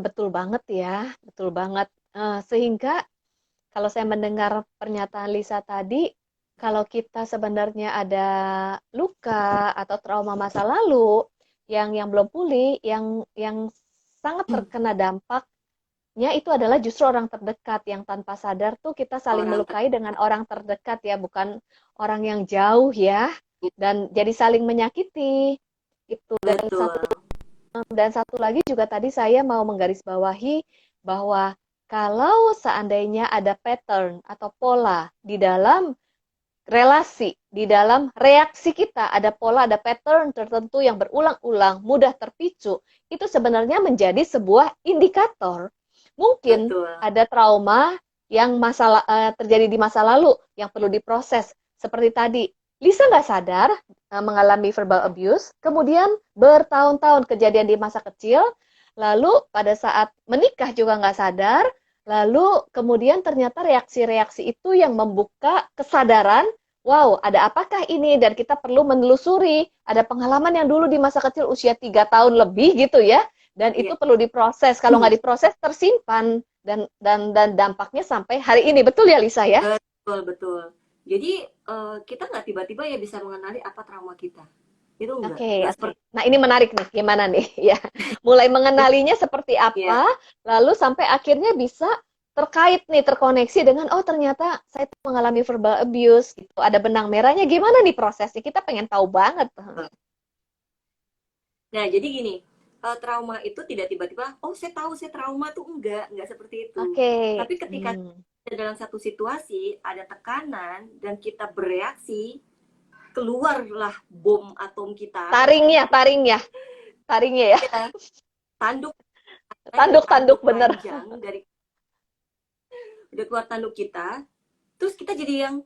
Betul banget ya, betul banget. Sehingga kalau saya mendengar pernyataan Lisa tadi, kalau kita sebenarnya ada luka atau trauma masa lalu yang belum pulih, yang sangat terkena dampaknya itu adalah justru orang terdekat yang tanpa sadar tuh kita saling Orang melukai dengan orang terdekat ya, bukan orang yang jauh ya, dan jadi saling menyakiti. Itu betul. dan satu lagi juga tadi saya mau menggarisbawahi bahwa kalau seandainya ada pattern atau pola di dalam relasi, di dalam reaksi kita, ada pola, ada pattern tertentu yang berulang-ulang, mudah terpicu, itu sebenarnya menjadi sebuah indikator. Mungkin Betul. ada trauma yang terjadi di masa lalu yang perlu diproses. Seperti tadi, Lisa nggak sadar mengalami verbal abuse, kemudian bertahun-tahun kejadian di masa kecil, lalu pada saat menikah juga nggak sadar, lalu kemudian ternyata reaksi-reaksi itu yang membuka kesadaran, wow, ada apakah ini? Dan kita perlu menelusuri, ada pengalaman yang dulu di masa kecil usia 3 tahun lebih gitu ya, dan Iya. itu perlu diproses. Kalau nggak diproses, tersimpan. Dan dampaknya sampai hari ini. Betul ya, Lisa ya? Betul, betul. Jadi kita nggak tiba-tiba ya bisa mengenali apa trauma kita. Itu Oke, nggak oke. seperti Nah, ini menarik nih. Gimana nih? Ya, mulai mengenalinya seperti ya. apa, lalu sampai akhirnya bisa terkait nih, terkoneksi dengan, oh ternyata saya tuh mengalami verbal abuse, gitu. Ada benang merahnya, gimana nih prosesnya? Kita pengen tahu banget. Nah, jadi gini, trauma itu tidak tiba-tiba, oh saya tahu saya trauma tuh enggak seperti itu. Oke. Tapi ketika dalam satu situasi ada tekanan dan kita bereaksi, keluarlah bom atom kita, Taringnya, taringnya ya. ya, tanduk, ada Tanduk-tanduk tanduk bener. panjang dari udah keluar tanduk kita, terus kita jadi yang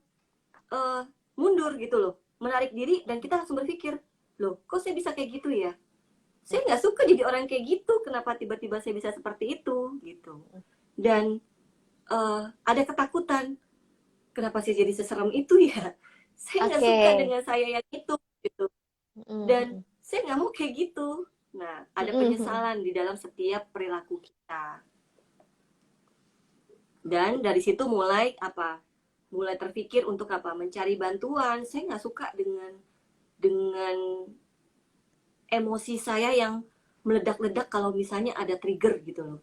eh, mundur gitu loh, menarik diri dan kita langsung berpikir, loh kok saya bisa kayak gitu ya? Saya nggak suka jadi orang kayak gitu, kenapa tiba-tiba saya bisa seperti itu gitu. Dan ada ketakutan, kenapa saya jadi seserem itu ya? Saya nggak Oke. suka dengan saya yang itu gitu. Dan saya nggak mau kayak gitu. Nah, ada penyesalan di dalam setiap perilaku kita. Dan dari situ mulai apa? Mulai terpikir untuk apa? Mencari bantuan. Saya nggak suka dengan emosi saya yang meledak-ledak kalau misalnya ada trigger gitu loh.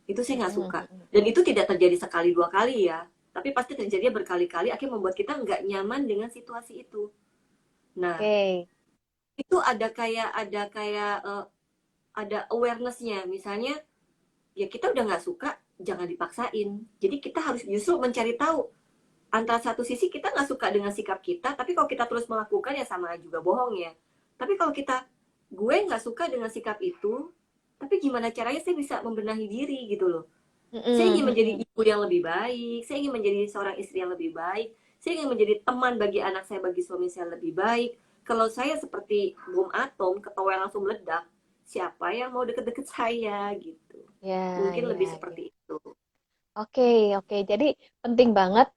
Itu saya nggak suka. Dan itu tidak terjadi sekali dua kali ya. Tapi pasti terjadi berkali-kali akhirnya membuat kita nggak nyaman dengan situasi itu. Nah, Oke. itu ada awareness-nya. Misalnya ya kita udah nggak suka, jangan dipaksain. Jadi kita harus justru mencari tahu antara satu sisi kita nggak suka dengan sikap kita, tapi kalau kita terus melakukan ya sama juga bohong ya. Tapi kalau gue nggak suka dengan sikap itu, tapi gimana caranya saya bisa membenahi diri gitu loh. Saya ingin menjadi ibu yang lebih baik, saya ingin menjadi seorang istri yang lebih baik, Saya ingin menjadi teman bagi anak saya, bagi suami saya lebih baik. Kalau saya seperti bom atom, ketawa langsung meledak, siapa yang mau deket-deket saya gitu. Ya, Mungkin lebih ya, ya. seperti itu. Oke, oke. Jadi penting banget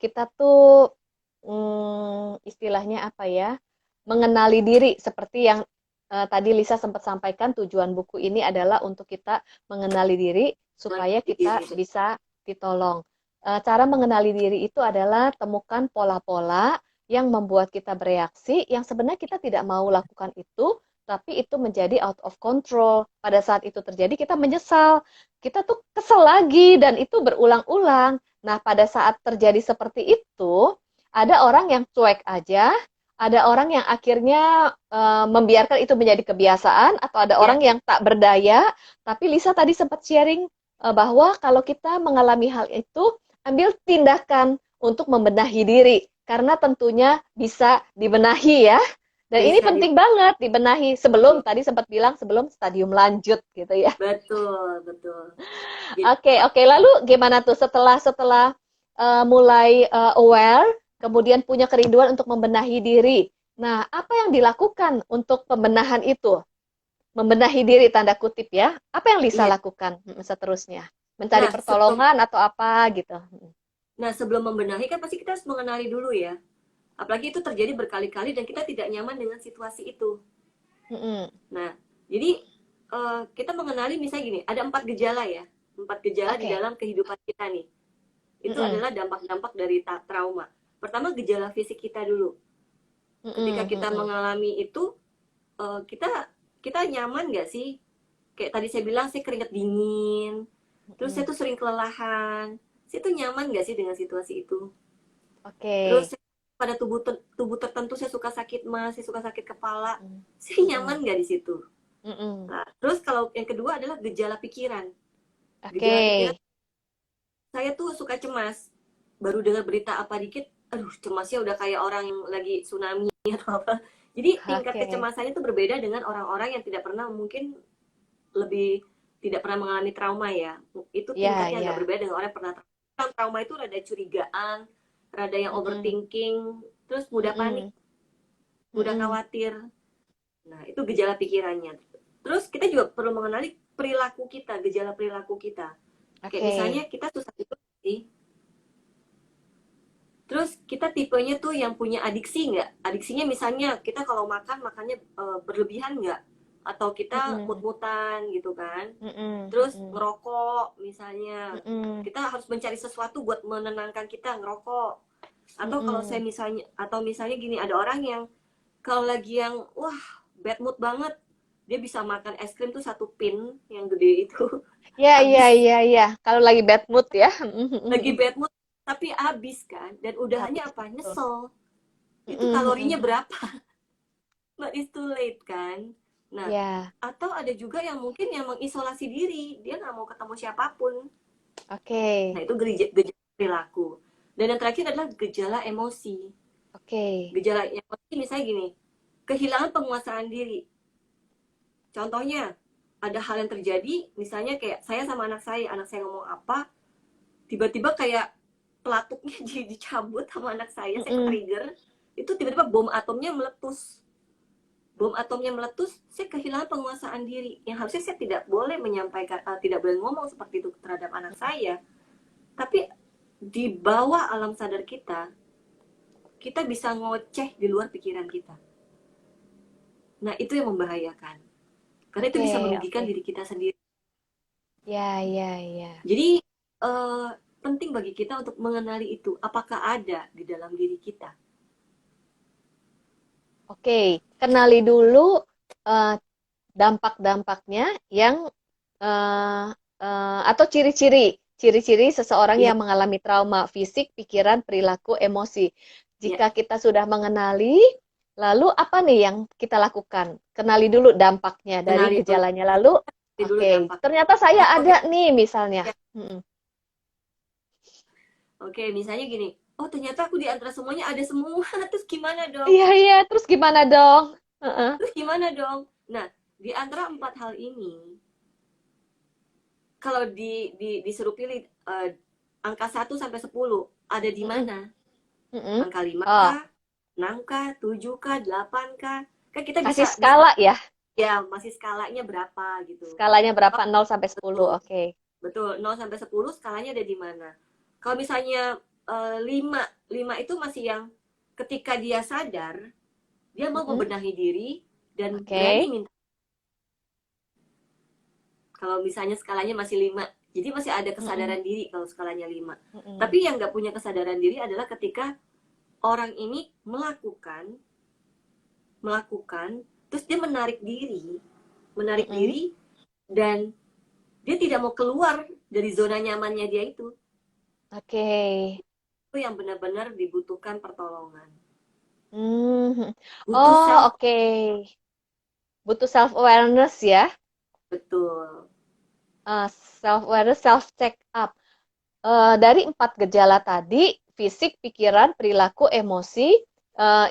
kita tuh istilahnya apa ya? Mengenali diri seperti yang tadi Lisa sempat sampaikan tujuan buku ini adalah untuk kita mengenali diri supaya kita Gitu. bisa ditolong. Cara mengenali diri itu adalah temukan pola-pola yang membuat kita bereaksi yang sebenarnya kita tidak mau lakukan itu, tapi itu menjadi out of control. Pada saat itu terjadi kita menyesal, kita tuh kesel lagi dan itu berulang-ulang. Nah, pada saat terjadi seperti itu, ada orang yang cuek aja, ada orang yang akhirnya membiarkan itu menjadi kebiasaan, atau ada Ya, orang yang tak berdaya. Tapi Lisa tadi sempat sharing bahwa kalau kita mengalami hal itu, ambil tindakan untuk membenahi diri, karena tentunya bisa dibenahi ya. Dan ini bisa penting banget dibenahi sebelum, betul, tadi sempat bilang sebelum stadium lanjut gitu ya. betul, betul. Jadi, Oke, oke. Lalu gimana tuh setelah setelah mulai aware, kemudian punya kerinduan untuk membenahi diri. Nah, apa yang dilakukan untuk pembenahan itu? Membenahi diri tanda kutip ya. Apa yang Lisa iya. lakukan seterusnya? Mencari Nah, sebelum pertolongan atau apa gitu? sebelum membenahi kan pasti kita harus mengenali dulu ya. Apalagi itu terjadi berkali-kali dan kita tidak nyaman dengan situasi itu. Mm-mm. Nah, jadi kita mengenali misalnya gini, ada 4 gejala ya. 4 gejala di Oke. dalam kehidupan kita nih. Itu Mm-mm. adalah dampak-dampak dari trauma. Pertama, gejala fisik kita dulu. Ketika Mm-mm. kita Mm-mm. mengalami itu, kita kita nyaman nggak sih? Kayak tadi saya bilang, saya keringet dingin, terus saya Mm-mm. tuh sering kelelahan. Saya tuh nyaman nggak sih dengan situasi itu? Terus Oke. pada tubuh tertentu saya suka sakit mas, saya suka sakit kepala. Mm-mm. Saya nyaman Mm-mm. nggak di situ? Mm-mm. Nah, terus kalau yang kedua adalah gejala pikiran. Oke. Gejala pikiran, saya tuh suka cemas. Baru dengar berita apa dikit, aduh cemasnya udah kayak orang yang lagi tsunami atau apa. Jadi tingkat Oke. kecemasannya itu berbeda dengan orang-orang yang tidak pernah, mungkin lebih tidak pernah mengalami trauma ya. Itu Ya, tingkatnya agak ya. berbeda dengan orang yang pernah trauma. Trauma itu rada curigaan, rada yang Mm-mm. overthinking, terus mudah panik, Mm-mm. mudah Mm-mm. khawatir. Nah, itu gejala pikirannya. Terus kita juga perlu mengenali perilaku kita, gejala perilaku kita. Kayak misalnya Oke. kita susah tidur sih. Terus kita tipenya tuh yang punya adiksi nggak? Adiksinya misalnya kita kalau makan, makannya berlebihan nggak? Atau kita Mm-mm. mut-mutan gitu kan? Mm-mm. Terus Mm-mm. ngerokok misalnya. Mm-mm. Kita harus mencari sesuatu buat menenangkan kita, ngerokok. Atau kalau saya Mm-mm. misalnya, atau misalnya gini, ada orang yang kalau lagi yang wah bad mood banget, dia bisa makan es krim tuh 1 pin yang gede itu Ya, ya, habis. ya, ya. Kalau lagi bad mood ya. Lagi bad mood tapi habis kan, dan udahannya Habis apa? betul. Nyesel. Itu Mm-mm. kalorinya Mm-mm. berapa? But it's too late kan. Nah, Ya, atau ada juga yang mungkin yang mengisolasi diri, dia nggak mau ketemu siapapun. oke. Nah, itu gejala perilaku. Dan yang terakhir adalah gejala emosi. Oke. Gejala emosi misalnya gini, kehilangan penguasaan diri. Contohnya, ada hal yang terjadi, misalnya kayak saya sama anak saya ngomong apa, tiba-tiba kayak pelatuknya jadi dicabut sama anak saya Mm-mm. ke-trigger, itu tiba-tiba bom atomnya meletus. Bom atomnya meletus, saya kehilangan penguasaan diri. Yang harusnya saya tidak boleh menyampaikan, tidak boleh ngomong seperti itu terhadap anak saya. Tapi di bawah alam sadar kita, kita bisa ngoceh di luar pikiran kita. Nah, itu yang membahayakan. Karena itu Oke, bisa merugikan oke. diri kita sendiri. Ya, ya, ya. Jadi eh, penting bagi kita untuk mengenali itu, apakah ada di dalam diri kita. Oke, kenali dulu eh, dampak-dampaknya yang eh, atau ciri-ciri seseorang Iya, yang mengalami trauma fisik, pikiran, perilaku, emosi. ya, Jika kita sudah mengenali, lalu apa nih yang kita lakukan? Kenali dulu dampaknya dari kenali dulu, gejalanya. Lalu, kenali dulu oke, dampak. ternyata Nah, saya kalau ada nih misalnya. ya, oke, misalnya gini, oh ternyata aku di antara semuanya ada semua, terus gimana dong? Iya, iya, terus gimana dong? Heeh. Terus gimana dong? Nah, di antara 4 hal ini, kalau disuruh pilih angka 1 sampai 10, ada di Mm-mm. mana? Mm-mm. Angka 5 Oh, kah, 6 kah, 7 kah, 8 kah? Kan kita kasih bisa skala ya. ya masih skalanya berapa gitu. Skalanya berapa? Oh, 0 sampai 10. betul. Oke. Betul, 0 sampai 10 skalanya ada di mana? Kalau misalnya 5, 5 itu masih yang ketika dia sadar, dia mau Mm-mm. membenahi diri dan berani Oke. minta. Kalau misalnya skalanya masih 5, jadi masih ada Mm-mm. kesadaran diri kalau skalanya 5. Mm-mm. Tapi yang nggak punya kesadaran diri adalah ketika orang ini melakukan, terus dia menarik Mm-mm. diri dan dia tidak mau keluar dari zona nyamannya dia itu. Oke. Itu yang benar-benar dibutuhkan pertolongan. Hmm. Butuh Oh, self, oke. Butuh self awareness ya. betul. Self awareness, self check up. Dari 4 gejala tadi, fisik, pikiran, perilaku, emosi,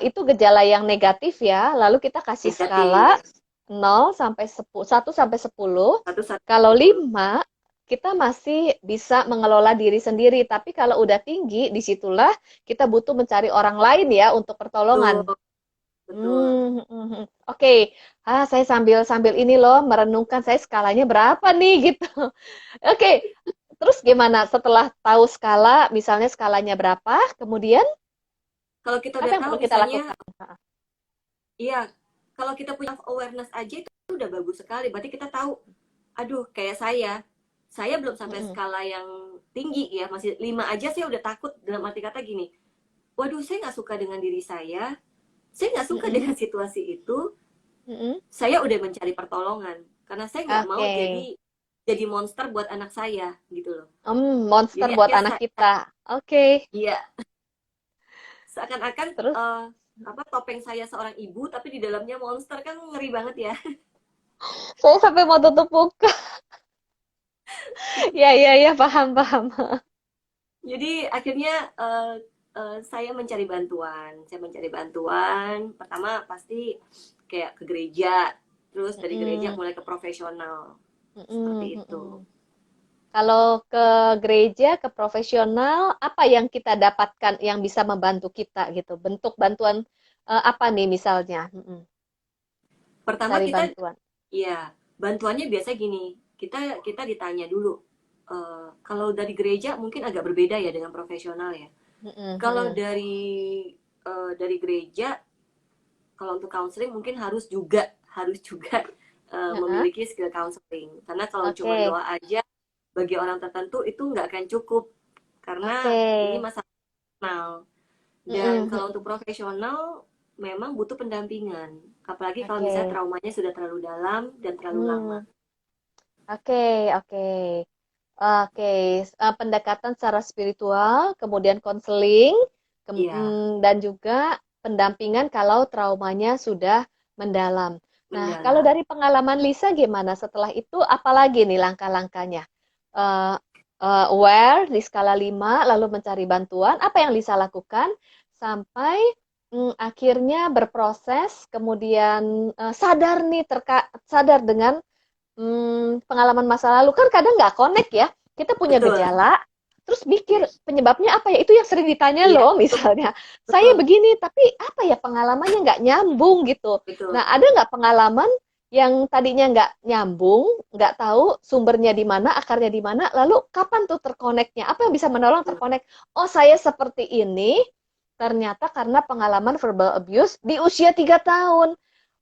itu gejala yang negatif ya. Lalu kita kasih skala Negatif. 0 sampai 10, 1 sampai 10. Satu satu Kalau sepuluh. 5, kita masih bisa mengelola diri sendiri. Tapi kalau udah tinggi, disitulah kita butuh mencari orang lain ya untuk Betul, pertolongan. betul. Oke. Saya sambil sambil ini loh merenungkan saya skalanya berapa nih gitu. Oke. Terus gimana setelah tahu skala, misalnya skalanya berapa, kemudian Kalau kita apa udah yang tahu perlu kita misalnya, lakukan? iya, kalau kita punya awareness aja itu udah bagus sekali. Berarti kita tahu, aduh kayak saya belum sampai Mm-mm. skala yang tinggi ya, masih 5 aja saya udah takut dalam arti kata gini, waduh saya nggak suka dengan diri saya nggak suka Mm-mm. dengan situasi itu, Mm-mm. saya udah mencari pertolongan. Karena saya nggak mau Oke. jadi monster buat anak saya gitu loh. Monster Jadi buat akhirnya anak saya, kita. Oke. iya, seakan-akan Terus apa topeng saya seorang ibu tapi di dalamnya monster kan ngeri banget ya. saya sampai mau tutup buku. Ya, ya, ya, paham, paham. Jadi akhirnya saya mencari bantuan pertama pasti kayak ke gereja, terus dari gereja Mm-mm. mulai ke profesional seperti Mm-mm. itu. Mm-mm. Kalau ke gereja, ke profesional, apa yang kita dapatkan yang bisa membantu kita gitu? Bentuk bantuan apa nih misalnya? Mm-mm. Pertama Cari kita, bantuan. ya bantuannya biasa gini, kita kita ditanya dulu. Kalau dari gereja mungkin agak berbeda ya dengan profesional ya. Mm-mm. Kalau Mm-mm. dari gereja, kalau untuk counseling mungkin harus juga Heeh. memiliki skill counseling. Karena kalau cuma Oke, doa aja bagi orang tertentu itu nggak akan cukup oke. karena ini masalah personal. Dan Mm-mm. kalau untuk profesional memang butuh pendampingan. Apalagi kalau misalnya Oke. traumanya sudah terlalu dalam dan terlalu lama. Hmm. Oke, oke. Oke, pendekatan secara spiritual, kemudian konseling, Iya, dan juga pendampingan kalau traumanya sudah mendalam. Nah, kalau mendalam. dari pengalaman Lisa gimana? Setelah itu apalagi nih langkah-langkahnya? Eh, aware di skala 5, lalu mencari bantuan. Apa yang Lisa lakukan sampai akhirnya berproses, kemudian sadar nih, sadar dengan pengalaman masa lalu kan kadang nggak connect ya. Kita punya Betul. gejala, terus mikir penyebabnya apa ya? Itu yang sering ditanya Iya, loh, betul, misalnya. Saya betul, begini, tapi apa ya pengalamannya nggak nyambung gitu. betul. Nah, ada nggak pengalaman yang tadinya nggak nyambung, nggak tahu sumbernya di mana, akarnya di mana, lalu kapan tuh terkoneknya? Apa yang bisa menolong Betul. terkonek? Oh, saya seperti ini, ternyata karena pengalaman verbal abuse di usia 3 tahun.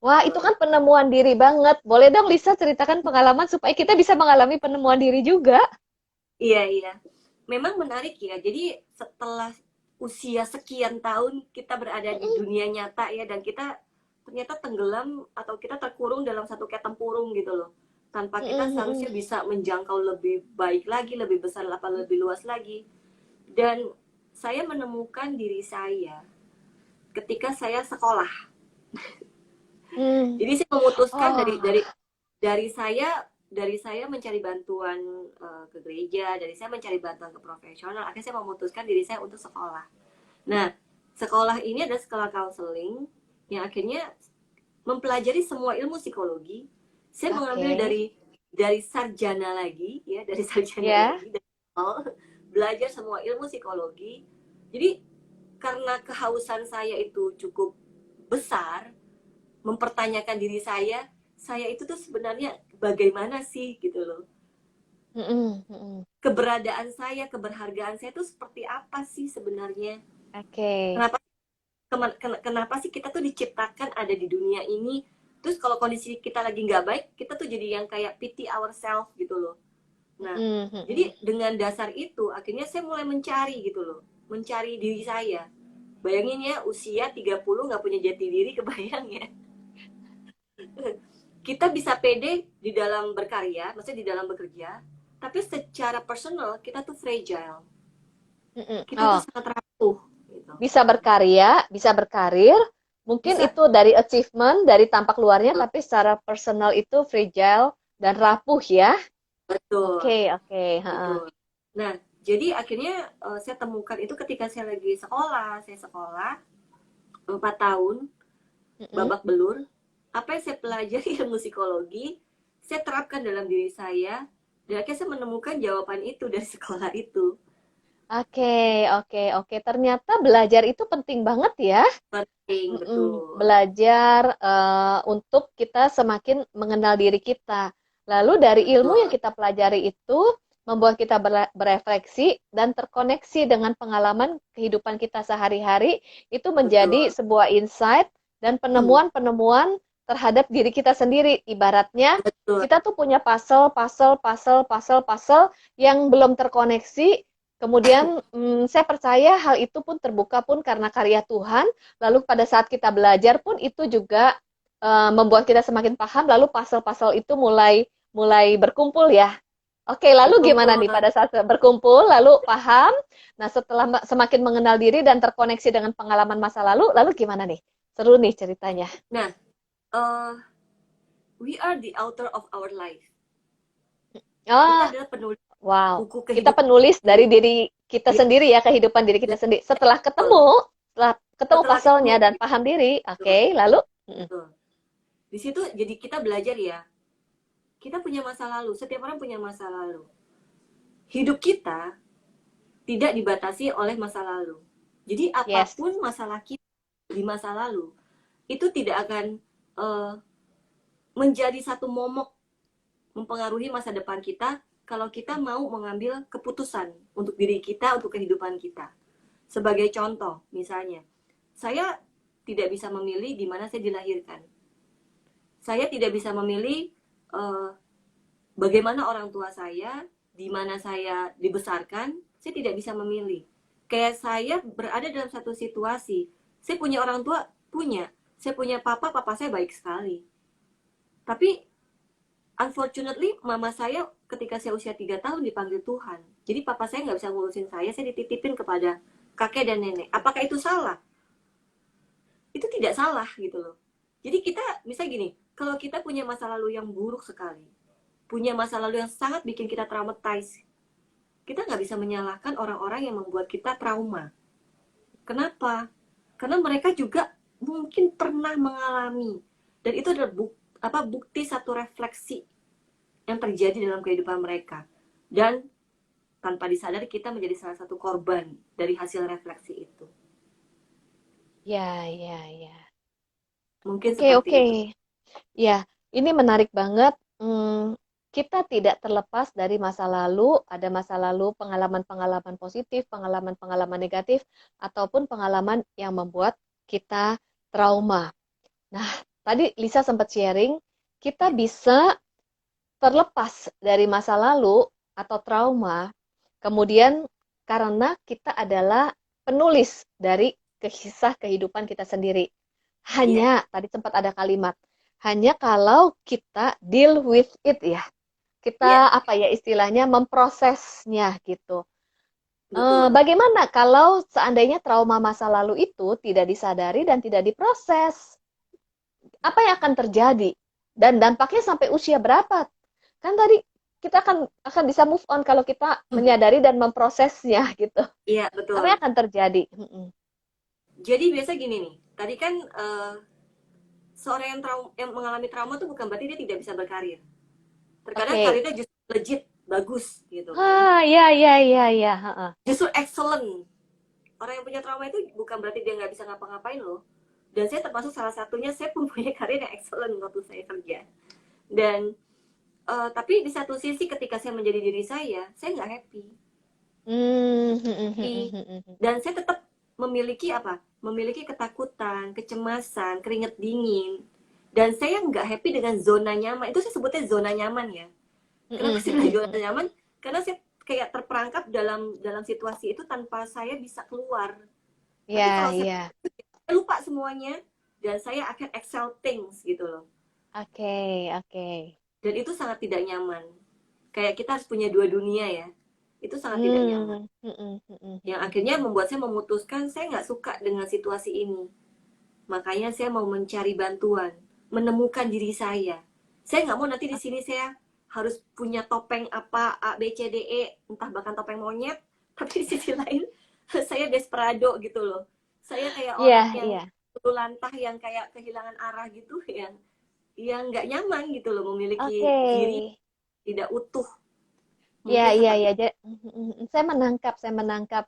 Wah, itu Betul. kan penemuan diri banget. Boleh dong Lisa ceritakan pengalaman supaya kita bisa mengalami penemuan diri juga? Iya, iya. Memang menarik ya. Jadi setelah usia sekian tahun kita berada di Mm-mm, dunia nyata ya dan kita ternyata tenggelam atau kita terkurung dalam satu kayak tempurung gitu loh. Tanpa kita mm-mm, seharusnya mm-mm. bisa menjangkau lebih baik lagi, lebih besar, apa lebih luas lagi. Dan saya menemukan diri saya ketika saya sekolah. Hmm. Jadi saya memutuskan dari Oh, dari dari saya dari saya mencari bantuan ke gereja, dari saya mencari bantuan ke profesional, akhirnya saya memutuskan diri saya untuk sekolah. Nah, sekolah ini adalah sekolah counseling yang akhirnya mempelajari semua ilmu psikologi. Saya mengambil oke. dari sarjana lagi, ya, dari sarjana Ya. lagi, dari nol, belajar semua ilmu psikologi. Jadi karena kehausan saya itu cukup besar, mempertanyakan diri saya itu tuh sebenarnya bagaimana sih gitu loh. Keberadaan saya, keberhargaan saya itu seperti apa sih sebenarnya? Oke. Kenapa kenapa sih kita tuh diciptakan ada di dunia ini? Terus kalau kondisi kita lagi nggak baik, kita tuh jadi yang kayak pity ourselves gitu loh. Nah, jadi dengan dasar itu akhirnya saya mulai mencari gitu loh, mencari diri saya. Bayangin ya, usia 30 nggak punya jati diri, kebayang ya. Kita bisa pede di dalam berkarya, maksudnya di dalam bekerja, tapi secara personal kita tuh fragile. Kita tuh Oh, sangat rapuh gitu. bisa berkarya, bisa berkarir, mungkin Bisa. itu dari achievement, dari tampak luarnya, tapi secara personal itu fragile dan rapuh ya. Betul, Oke, oke. betul. Nah, jadi akhirnya saya temukan itu ketika saya lagi sekolah. Saya sekolah 4 tahun, babak belur. Apa yang saya pelajari ilmu psikologi, saya terapkan dalam diri saya, dan akhirnya saya menemukan jawaban itu dari sekolah itu. Oke, oke, oke. Ternyata belajar itu penting banget ya. Penting, betul. Belajar untuk kita semakin mengenal diri kita. Lalu dari ilmu yang Betul, kita pelajari itu membuat kita berefleksi dan terkoneksi dengan pengalaman kehidupan kita sehari-hari, itu menjadi betul. sebuah insight dan penemuan-penemuan terhadap diri kita sendiri. Ibaratnya Betul, kita tuh punya puzzle yang belum terkoneksi. Kemudian saya percaya hal itu pun terbuka pun karena karya Tuhan. Lalu pada saat kita belajar pun itu juga membuat kita semakin paham. Lalu puzzle-puzzle itu mulai mulai berkumpul ya. Oke, lalu gimana nih berkumpul. pada saat berkumpul, lalu paham? Nah, setelah semakin mengenal diri dan terkoneksi dengan pengalaman masa lalu gimana nih? Seru nih ceritanya. Nah, we are the author of our life. Kita Oh, adalah penulis wow. buku Kita kehidupan. penulis dari diri kita Ya, sendiri ya, kehidupan diri kita sendiri. betul. Setelah ketemu Setelah puzzle-nya ketemu, dan paham diri, betul, oke, lalu? betul. Di situ jadi kita belajar ya. Kita punya masa lalu. Setiap orang punya masa lalu. Hidup kita tidak dibatasi oleh masa lalu. Jadi Yes. apapun masalah kita di masa lalu, itu tidak akan uh, menjadi satu momok mempengaruhi masa depan kita kalau kita mau mengambil keputusan untuk diri kita, untuk kehidupan kita. Sebagai contoh, misalnya, saya tidak bisa memilih di mana saya dilahirkan. Saya tidak bisa memilih bagaimana orang tua saya, di mana saya dibesarkan, saya tidak bisa memilih. Kayak saya berada dalam satu situasi, saya punya orang tua, punya. Saya punya papa saya baik sekali. Tapi unfortunately, mama saya ketika saya usia 3 tahun dipanggil Tuhan. Jadi papa saya nggak bisa ngurusin saya dititipin kepada kakek dan nenek. Apakah itu salah? Itu tidak salah gitu loh. Jadi kita, misalnya gini, kalau kita punya masa lalu yang buruk sekali, punya masa lalu yang sangat bikin kita traumatized, kita nggak bisa menyalahkan orang-orang yang membuat kita trauma. Kenapa? Karena mereka juga mungkin pernah mengalami. Dan itu adalah bukti satu refleksi yang terjadi dalam kehidupan mereka. Dan tanpa disadari kita menjadi salah satu korban dari hasil refleksi itu. Ya, ya, ya. Mungkin Oke, seperti oke. itu. Ya, ini menarik banget. Kita tidak terlepas dari masa lalu, ada masa lalu pengalaman-pengalaman positif, pengalaman-pengalaman negatif, ataupun pengalaman yang membuat kita trauma. Nah, tadi Lisa sempat sharing, kita bisa terlepas dari masa lalu atau trauma, kemudian karena kita adalah penulis dari kisah kehidupan kita sendiri. Iya, Hanya, tadi sempat ada kalimat, hanya kalau kita deal with it ya. iya, Kita apa ya istilahnya memprosesnya gitu. betul. Bagaimana kalau seandainya trauma masa lalu itu tidak disadari dan tidak diproses? Apa yang akan terjadi? Dan dampaknya sampai usia berapa? Kan tadi kita akan bisa move on kalau kita menyadari dan memprosesnya gitu. Iya, Apa betul. yang akan terjadi? Jadi biasa gini nih, tadi kan seorang yang mengalami trauma tuh bukan berarti dia tidak bisa berkarir. Terkadang Oke. karirnya justru legit, bagus gitu kan. Ah, ya, ya, ya, ya. Justru excellent. Orang yang punya trauma itu bukan berarti dia nggak bisa ngapa-ngapain loh. Dan saya termasuk salah satunya, saya mempunyai karir yang excellent waktu saya kerja. Dan tapi di satu sisi ketika saya menjadi diri saya nggak happy. Dan saya tetap memiliki apa? Memiliki ketakutan, kecemasan, keringat dingin. Dan saya nggak happy dengan zona nyaman. Itu saya sebutnya zona nyaman ya. Kenapa sih bilang zona nyaman? Karena saya kayak terperangkap dalam dalam situasi itu tanpa saya bisa keluar. Tapi Ya, kalau saya ya. lupa semuanya dan saya akan excel things gitu loh. Oke, oke. Dan itu sangat tidak nyaman. Kayak kita harus punya dua dunia ya. Itu sangat tidak nyaman. Hmm. Yang akhirnya membuat saya memutuskan saya nggak suka dengan situasi ini. Makanya saya mau mencari bantuan, menemukan diri saya. Saya nggak mau nanti di sini saya harus punya topeng apa A B C D E, entah bahkan topeng monyet. Tapi di sisi lain saya desperado gitu loh. Saya kayak Iya, orang yang iya. lantah yang kayak kehilangan arah gitu, yang nggak nyaman gitu loh, Oke. memiliki diri tidak utuh. Iya, Mungkin iya, seperti iya. Saya menangkap, saya menangkap.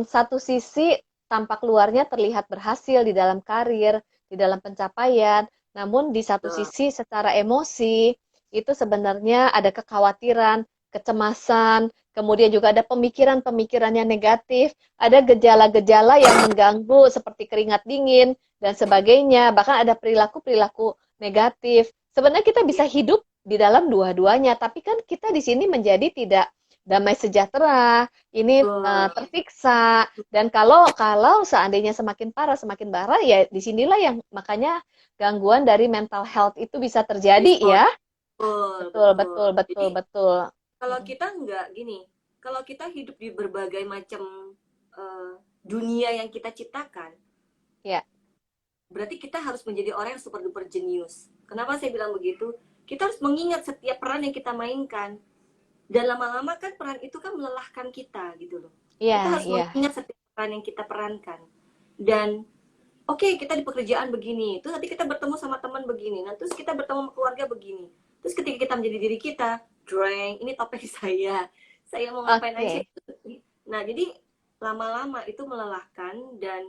Satu sisi tampak luarnya terlihat berhasil di dalam karir, di dalam pencapaian, namun di satu itu. sisi secara emosi itu sebenarnya ada kekhawatiran, kecemasan, kemudian juga ada pemikiran-pemikiran yang negatif, ada gejala-gejala yang mengganggu seperti keringat dingin dan sebagainya, bahkan ada perilaku-perilaku negatif. Sebenarnya kita bisa hidup di dalam dua-duanya, tapi kan kita di sini menjadi tidak damai sejahtera, ini tersiksa, dan kalau kalau seandainya semakin parah ya disinilah yang makanya gangguan dari mental health itu bisa terjadi Respon. ya. Betul, Betul, betul. betul, betul, Jadi betul. kalau kita nggak gini, kalau kita hidup di berbagai macam dunia yang kita ciptakan, Ya. berarti kita harus menjadi orang yang super duper jenius. Kenapa saya bilang begitu? Kita harus mengingat setiap peran yang kita mainkan. Dan lama-lama kan peran itu kan melelahkan kita gitu loh. Kita Iya, harus iya. mengingat setiap peran yang kita perankan. Dan oke, kita di pekerjaan begini, terus nanti kita bertemu sama teman begini, nah terus kita bertemu sama keluarga begini. Terus ketika kita menjadi diri kita, dreng, ini topeng saya mau ngapain aja. Oke. Nah, jadi lama-lama itu melelahkan dan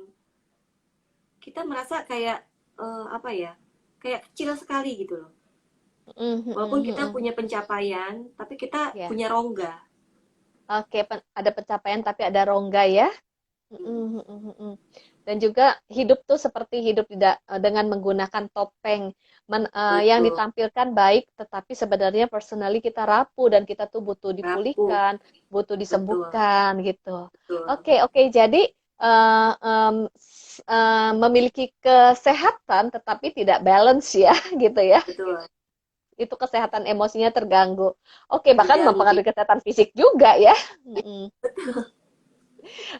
kita merasa kayak apa ya, kayak kecil sekali gitu loh. Walaupun kita punya pencapaian, tapi kita Ya. punya rongga. Oke, ada pencapaian tapi ada rongga ya. Hmm, Dan juga hidup tuh seperti hidup tidak dengan menggunakan topeng yang betul, ditampilkan baik, tetapi sebenarnya personally kita rapuh dan kita tuh butuh rapuh, dipulihkan, butuh betul, disembuhkan gitu. betul, Oke, oke. Jadi memiliki kesehatan tetapi tidak balance ya, gitu ya. betul. Itu kesehatan emosinya terganggu. Oke, bahkan Terganggu. mempengaruhi kesehatan fisik juga ya. Mm-mm.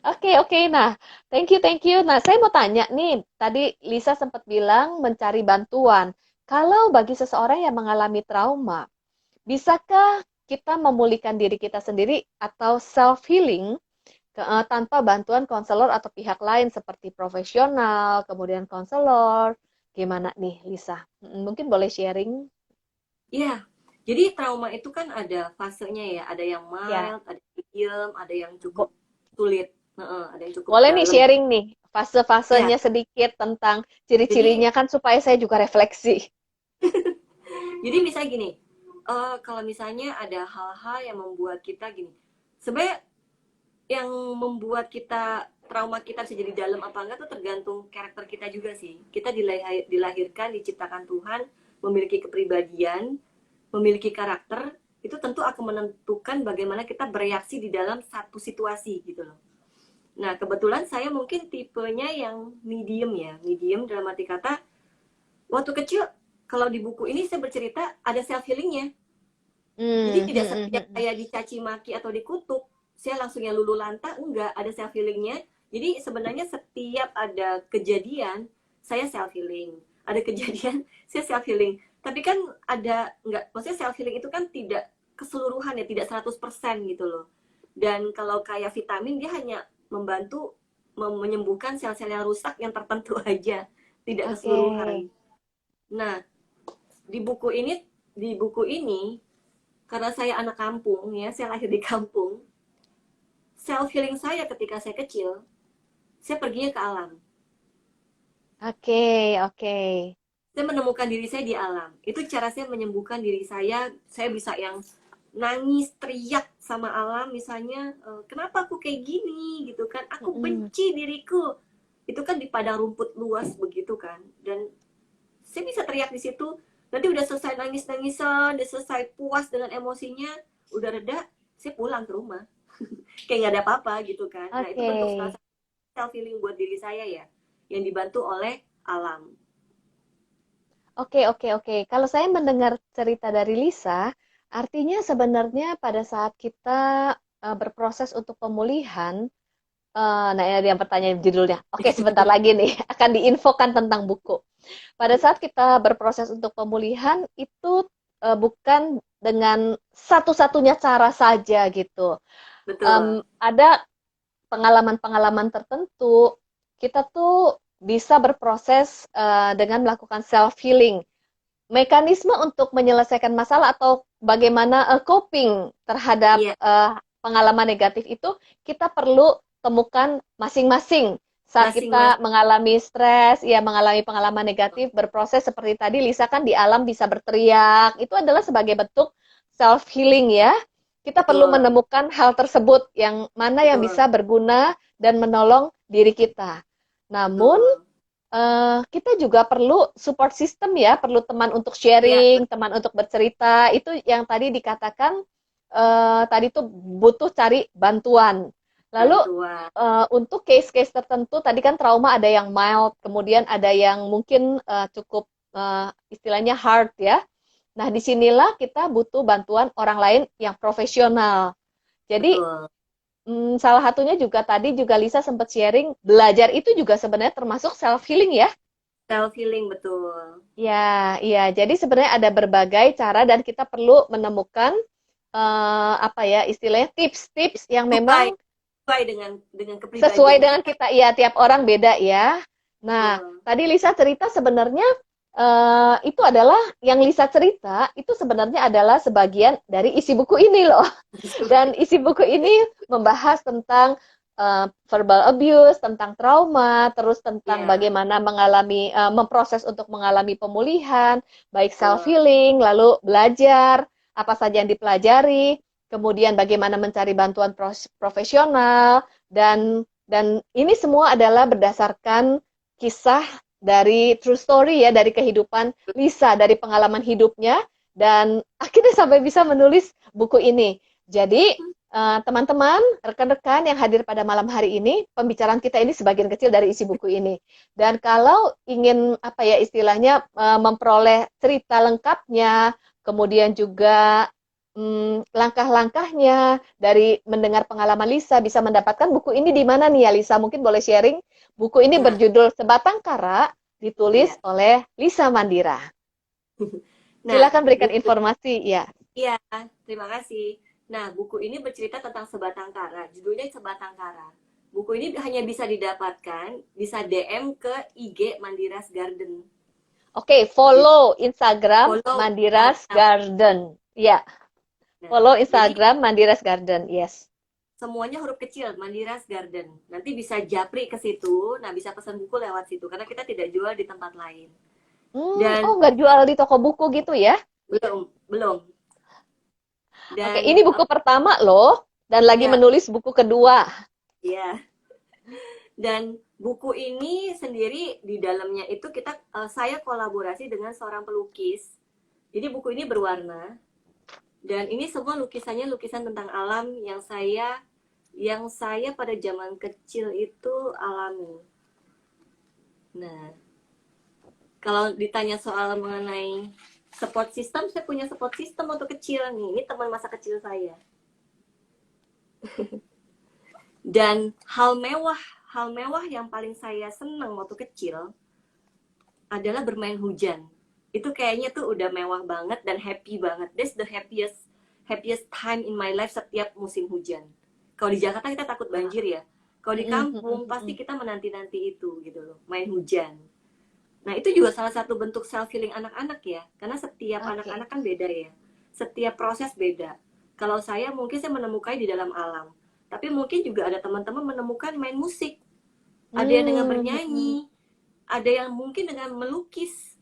Oke, oke. Nah, thank you, thank you. Nah, saya mau tanya nih, tadi Lisa sempat bilang mencari bantuan. Kalau bagi seseorang yang mengalami trauma, bisakah kita memulihkan diri kita sendiri atau self-healing tanpa bantuan konselor atau pihak lain seperti profesional, kemudian konselor? Gimana nih, Lisa? Mungkin boleh sharing? Iya, jadi trauma itu kan ada fasenya ya, ada yang Ya, mild, ada yang medium, ada yang cukup sulit, ada yang cukup boleh nih dalam. sharing nih, Ya, fase-fasenya sedikit tentang jadi ciri-cirinya kan supaya saya juga refleksi. jadi misalnya gini, kalau misalnya ada hal-hal yang membuat kita gini, sebenarnya yang membuat kita trauma kita bisa jadi dalam apa enggak tuh tergantung karakter kita juga sih. Kita dilahirkan, diciptakan Tuhan, memiliki kepribadian, memiliki karakter, itu tentu akan menentukan bagaimana kita bereaksi di dalam satu situasi gitu loh. Nah, kebetulan saya mungkin tipenya yang medium ya. Medium dalam arti kata, waktu kecil, kalau di buku ini saya bercerita, ada self-healingnya. Jadi tidak setiap saya dicaci maki atau dikutuk, saya langsung yang lulu lantah, enggak, ada self-healingnya. Jadi sebenarnya setiap ada kejadian, saya self-healing. Ada kejadian, saya self-healing. Tapi kan ada, enggak, maksudnya self-healing itu kan tidak keseluruhan ya, tidak 100% gitu loh. Dan kalau kayak vitamin, dia hanya membantu menyembuhkan sel-sel yang rusak yang tertentu aja, tidak Oke. keseluruhan. Nah, di buku ini karena saya anak kampung ya, saya lahir di kampung. self healing saya ketika saya kecil, saya perginya ke alam. Oke, oke. Saya menemukan diri saya di alam. Itu cara saya menyembuhkan diri saya. Saya bisa yang nangis, teriak sama alam misalnya, kenapa aku kayak gini gitu kan? Aku Mm-mm. benci diriku. Itu kan di padang rumput luas begitu kan. Dan saya bisa teriak di situ. Nanti udah selesai nangis-nangisan, udah selesai puas dengan emosinya, udah reda, saya pulang ke rumah. Kayak nggak ada apa-apa gitu kan. Nah, itu Oke. bentuk salah satu self healing buat diri saya ya, yang dibantu oleh alam. Oke, oke, oke. Kalau saya mendengar cerita dari Lisa, artinya sebenarnya pada saat kita berproses untuk pemulihan, nah ini yang pertanyaan judulnya. Oke, sebentar lagi nih akan diinfokan tentang buku. Pada saat kita berproses untuk pemulihan itu bukan dengan satu-satunya cara saja gitu. Betul. Ada pengalaman-pengalaman tertentu, kita tuh bisa berproses dengan melakukan self healing. Mekanisme untuk menyelesaikan masalah atau bagaimana coping terhadap Iya, pengalaman negatif itu kita perlu temukan masing-masing saat kita masing-masing. mengalami stres, ya mengalami pengalaman negatif, berproses seperti tadi Lisa kan di alam bisa berteriak, itu adalah sebagai bentuk self healing ya. Kita perlu Betul, menemukan hal tersebut yang mana yang betul, bisa berguna dan menolong diri kita. Namun betul. kita juga perlu support system ya, perlu teman untuk Iya, sharing, teman untuk bercerita. Itu yang tadi dikatakan tadi tuh butuh cari bantuan. Lalu bantuan. untuk case-case tertentu, tadi kan trauma ada yang mild, kemudian ada yang mungkin cukup istilahnya hard ya. Nah, disinilah kita butuh bantuan orang lain yang profesional. Jadi Betul. salah satunya juga tadi juga Lisa sempat sharing, belajar itu juga sebenarnya termasuk self healing ya. Self healing betul. Ya, iya. Jadi sebenarnya ada berbagai cara dan kita perlu menemukan apa ya istilahnya tips-tips yang Sesuai, memang sesuai dengan sesuai kepribadian dengan kita. kita. Iya, tiap orang beda ya. Nah, Betul. tadi Lisa cerita sebenarnya itu adalah yang Lisa cerita itu sebenarnya adalah sebagian dari isi buku ini loh. Dan isi buku ini membahas tentang verbal abuse, tentang trauma, terus tentang Iya, bagaimana mengalami memproses untuk mengalami pemulihan, baik self betul. healing, lalu belajar apa saja yang dipelajari, kemudian bagaimana mencari bantuan profesional dan ini semua adalah berdasarkan kisah dari true story ya dari kehidupan Lisa dari pengalaman hidupnya dan akhirnya sampai bisa menulis buku ini. Jadi, teman-teman, rekan-rekan yang hadir pada malam hari ini, pembicaraan kita ini sebagian kecil dari isi buku ini. Dan kalau ingin apa ya istilahnya memperoleh cerita lengkapnya, kemudian juga langkah-langkahnya dari mendengar pengalaman Lisa bisa mendapatkan buku ini di mana nih ya Lisa? Mungkin boleh sharing. Buku ini Nah, berjudul Sebatang Kara, ditulis iya. oleh Lisa Mandira. Nah, Silakan berikan buku informasi ya. iya, terima kasih. Nah, buku ini bercerita tentang sebatang kara. Judulnya Sebatang Kara. Buku ini hanya bisa didapatkan, bisa DM ke IG Mandiras Garden. Oke, Jadi, follow Instagram follow Mandiras Instagram. Garden. Ya, Nah, follow jadi Instagram Mandiras Garden. Yes. semuanya huruf kecil, Mandiras Garden. Nanti bisa japri ke situ, nah bisa pesan buku lewat situ karena kita tidak jual di tempat lain. Dan Oh nggak jual di toko buku gitu ya? belum, belum. Oke, Dan ini buku pertama loh, dan lagi ya, menulis buku kedua. ya. Dan buku ini sendiri di dalamnya itu saya kolaborasi dengan seorang pelukis. Jadi buku ini berwarna dan ini semua lukisannya lukisan tentang alam yang saya pada zaman kecil itu alami. Nah, kalau ditanya soal mengenai support system, saya punya support system waktu kecil nih. Ini teman masa kecil saya. Dan hal mewah yang paling saya senang waktu kecil adalah bermain hujan. Itu kayaknya tuh udah mewah banget dan happy banget. That's the happiest time in my life setiap musim hujan. Kalau di Jakarta kita takut banjir ya. Kalau di kampung pasti kita menanti-nanti itu gitu loh, main hujan. Nah, itu juga salah satu bentuk self healing anak-anak ya. Karena setiap Oke. anak-anak kan beda ya. Setiap proses beda. Kalau saya mungkin saya menemukan di dalam alam. Tapi mungkin juga ada teman-teman menemukan main musik, ada yang dengan Hmm. bernyanyi, ada yang mungkin dengan melukis,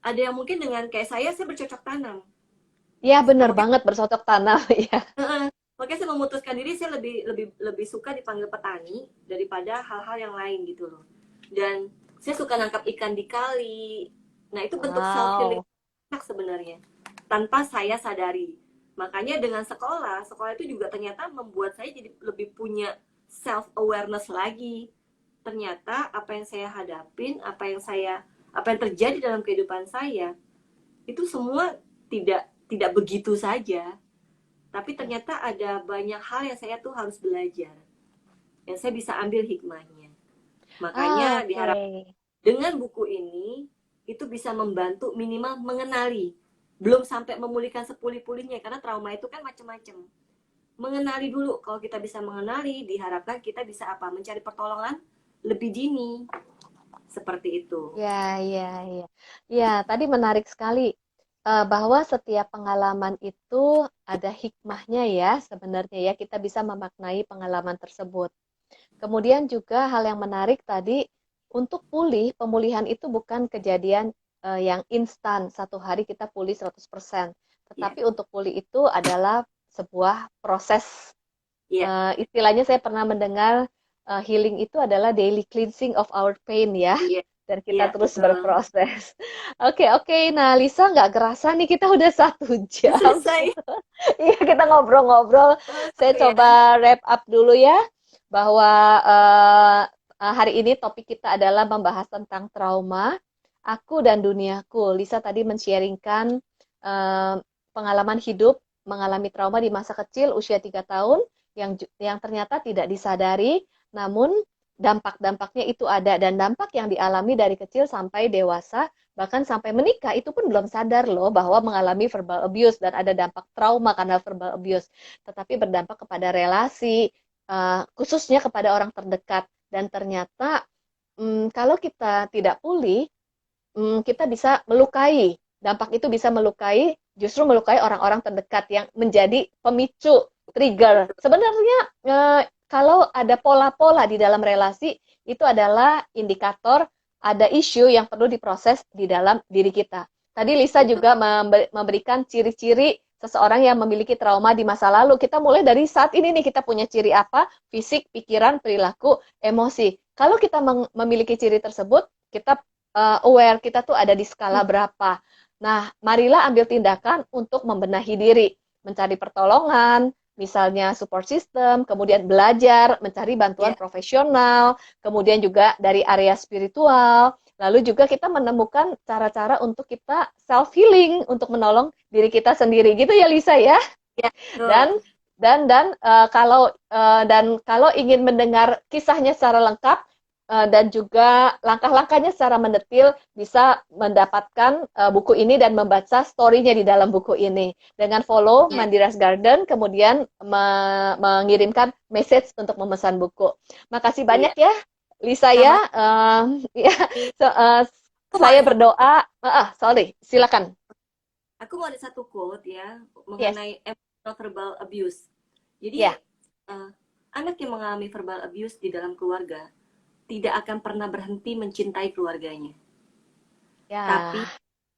ada yang mungkin dengan kayak saya bercocok tanam. Ya, bener Makanya, banget bercocok tanam ya. makanya saya memutuskan diri, saya lebih lebih lebih suka dipanggil petani daripada hal-hal yang lain gitu loh. Dan saya suka nangkap ikan di kali. Nah, itu bentuk self healing Wow. sebenarnya tanpa saya sadari. Makanya dengan sekolah, sekolah itu juga ternyata membuat saya jadi lebih punya self awareness lagi. Ternyata apa yang saya hadapin, apa yang terjadi dalam kehidupan saya itu semua tidak begitu saja. Tapi Ya. ternyata ada banyak hal yang saya tuh harus belajar. Yang saya bisa ambil hikmahnya. Ah, Makanya diharap oke. dengan buku ini itu bisa membantu minimal mengenali, belum sampai memulihkan sepulih-pulihnya karena trauma itu kan macam-macam. Mengenali dulu, kalau kita bisa mengenali, diharapkan kita bisa apa? Mencari pertolongan lebih dini, seperti itu. Ya, ya, ya. Ya, tadi menarik sekali bahwa setiap pengalaman itu ada hikmahnya ya sebenarnya ya kita bisa memaknai pengalaman tersebut. Kemudian juga hal yang menarik tadi untuk pemulihan itu bukan kejadian yang instan satu hari kita pulih 100%. Ya, Tetapi untuk pulih itu adalah sebuah proses. ya, Istilahnya saya pernah mendengar healing itu adalah daily cleansing of our pain ya, iya, dan kita iya, terus betul. berproses. Oke, oke. Nah, Lisa nggak kerasa nih kita udah 1 jam. Selesai. Iya, kita ngobrol-ngobrol. Oh, Saya seru ya. coba wrap up dulu ya, bahwa hari ini topik kita adalah membahas tentang trauma, aku dan duniaku. Lisa tadi men-sharingkan eh, pengalaman hidup, mengalami trauma di masa kecil, usia 3 tahun, yang ternyata tidak disadari, namun dampak-dampaknya itu ada, dan dampak yang dialami dari kecil sampai dewasa, bahkan sampai menikah, itu pun belum sadar loh bahwa mengalami verbal abuse dan ada dampak trauma karena verbal abuse. Tetapi berdampak kepada relasi, khususnya kepada orang terdekat. Dan ternyata kalau kita tidak pulih, kita bisa melukai. Dampak itu bisa melukai, justru melukai orang-orang terdekat yang menjadi pemicu, trigger. Sebenarnya kalau ada pola-pola di dalam relasi, itu adalah indikator ada isu yang perlu diproses di dalam diri kita. Tadi Lisa Betul. juga memberikan ciri-ciri seseorang yang memiliki trauma di masa lalu. Kita mulai dari saat ini nih, kita punya ciri apa? Fisik, pikiran, perilaku, emosi. Kalau kita memiliki ciri tersebut, kita aware kita tuh ada di skala berapa. Nah, marilah ambil tindakan untuk membenahi diri, mencari pertolongan, misalnya support system, kemudian belajar, mencari bantuan Ya, profesional, kemudian juga dari area spiritual, lalu juga kita menemukan cara-cara untuk kita self healing untuk menolong diri kita sendiri gitu ya Lisa ya. ya, Dan betul. kalau ingin mendengar kisahnya secara lengkap dan juga langkah-langkahnya secara mendetil, bisa mendapatkan buku ini dan membaca story-nya di dalam buku ini dengan follow Ya, Mandira's Garden, kemudian mengirimkan message untuk memesan buku. Makasih banyak iya. ya Lisa ya. Sama. Ya, so, Aku mau saya ada satu berdoa. Sorry, silakan. Aku mau ada satu quote ya Yes, mengenai emotional verbal abuse. ya, Jadi anak yang mengalami verbal abuse di dalam keluarga tidak akan pernah berhenti mencintai keluarganya, tapi ya.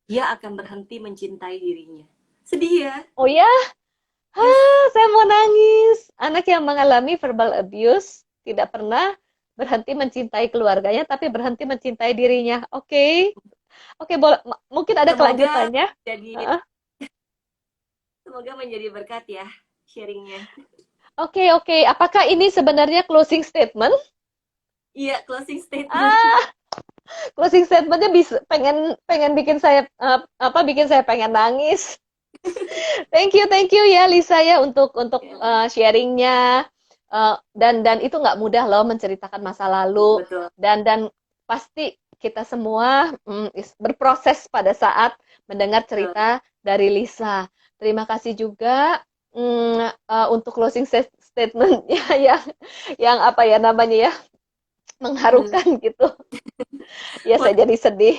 dia akan berhenti mencintai dirinya. Sedih ya? Oh ya, Yes. saya mau nangis. Anak yang mengalami verbal abuse tidak pernah berhenti mencintai keluarganya, tapi berhenti mencintai dirinya. Oke, oke, boleh. Mungkin ada Semoga kelanjutannya. jadi Heeh. semoga menjadi berkat ya sharingnya. Oke, oke. Apakah ini sebenarnya closing statement? Iya, closing statement. Ah, closing statementnya bisa pengen pengen bikin saya bikin saya pengen nangis. Thank you ya Lisa ya untuk Ya, sharingnya. Dan itu nggak mudah loh menceritakan masa lalu betul. dan pasti kita semua berproses pada saat mendengar Betul. cerita dari Lisa. Terima kasih juga untuk closing statementnya yang apa ya namanya ya Hmm. mengharukan gitu. Ya Wah, saya jadi sedih.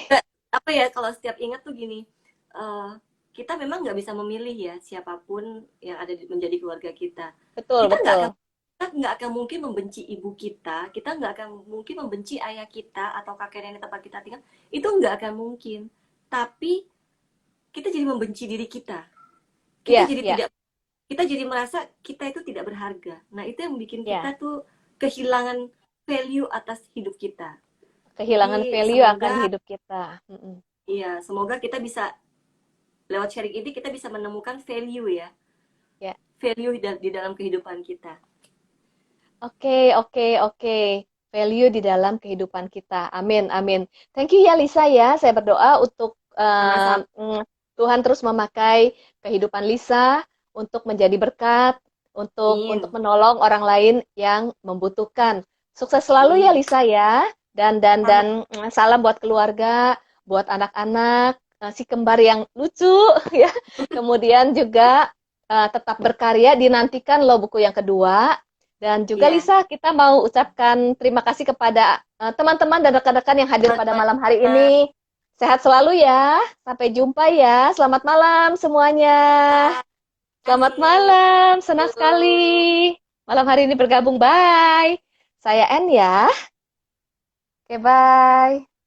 apa ya kalau setiap ingat tuh gini, eh, kita memang nggak bisa memilih ya siapapun yang ada menjadi keluarga kita. Betul Kita nggak akan betul. kita nggak akan mungkin membenci ibu kita nggak akan mungkin membenci ayah kita atau kakek nenek tempat kita tinggal, itu nggak akan mungkin. Tapi kita jadi membenci diri kita. Kita Ya, jadi ya, tidak, kita jadi merasa kita itu tidak berharga. Nah, itu yang bikin ya. kita tuh kehilangan value atas hidup kita. Kehilangan Jadi value akan semoga, hidup kita. Mm-mm. iya, semoga kita bisa lewat sharing ini kita bisa menemukan value ya, Ya. value di dalam kehidupan kita. Oke, oke, oke. Value di dalam kehidupan kita. Amin, amin. Thank you ya Lisa ya. Saya berdoa untuk Sama-sama. Tuhan terus memakai kehidupan Lisa untuk menjadi berkat, untuk Amin. menolong orang lain yang membutuhkan. Sukses selalu ya Amin. Lisa ya. Sama. Salam buat keluarga, buat anak-anak, si kembar yang lucu ya. Kemudian juga tetap berkarya, dinantikan loh buku yang kedua. Dan juga Iya. Lisa, kita mau ucapkan terima kasih kepada teman-teman dan rekan-rekan yang hadir pada Teman-teman malam hari juga. ini. Sehat selalu ya. Sampai jumpa ya. Selamat malam semuanya. Terima Selamat kasih. malam. Senang Yuk. sekali malam hari ini bergabung. Bye. Saya Ann ya. Oke, bye.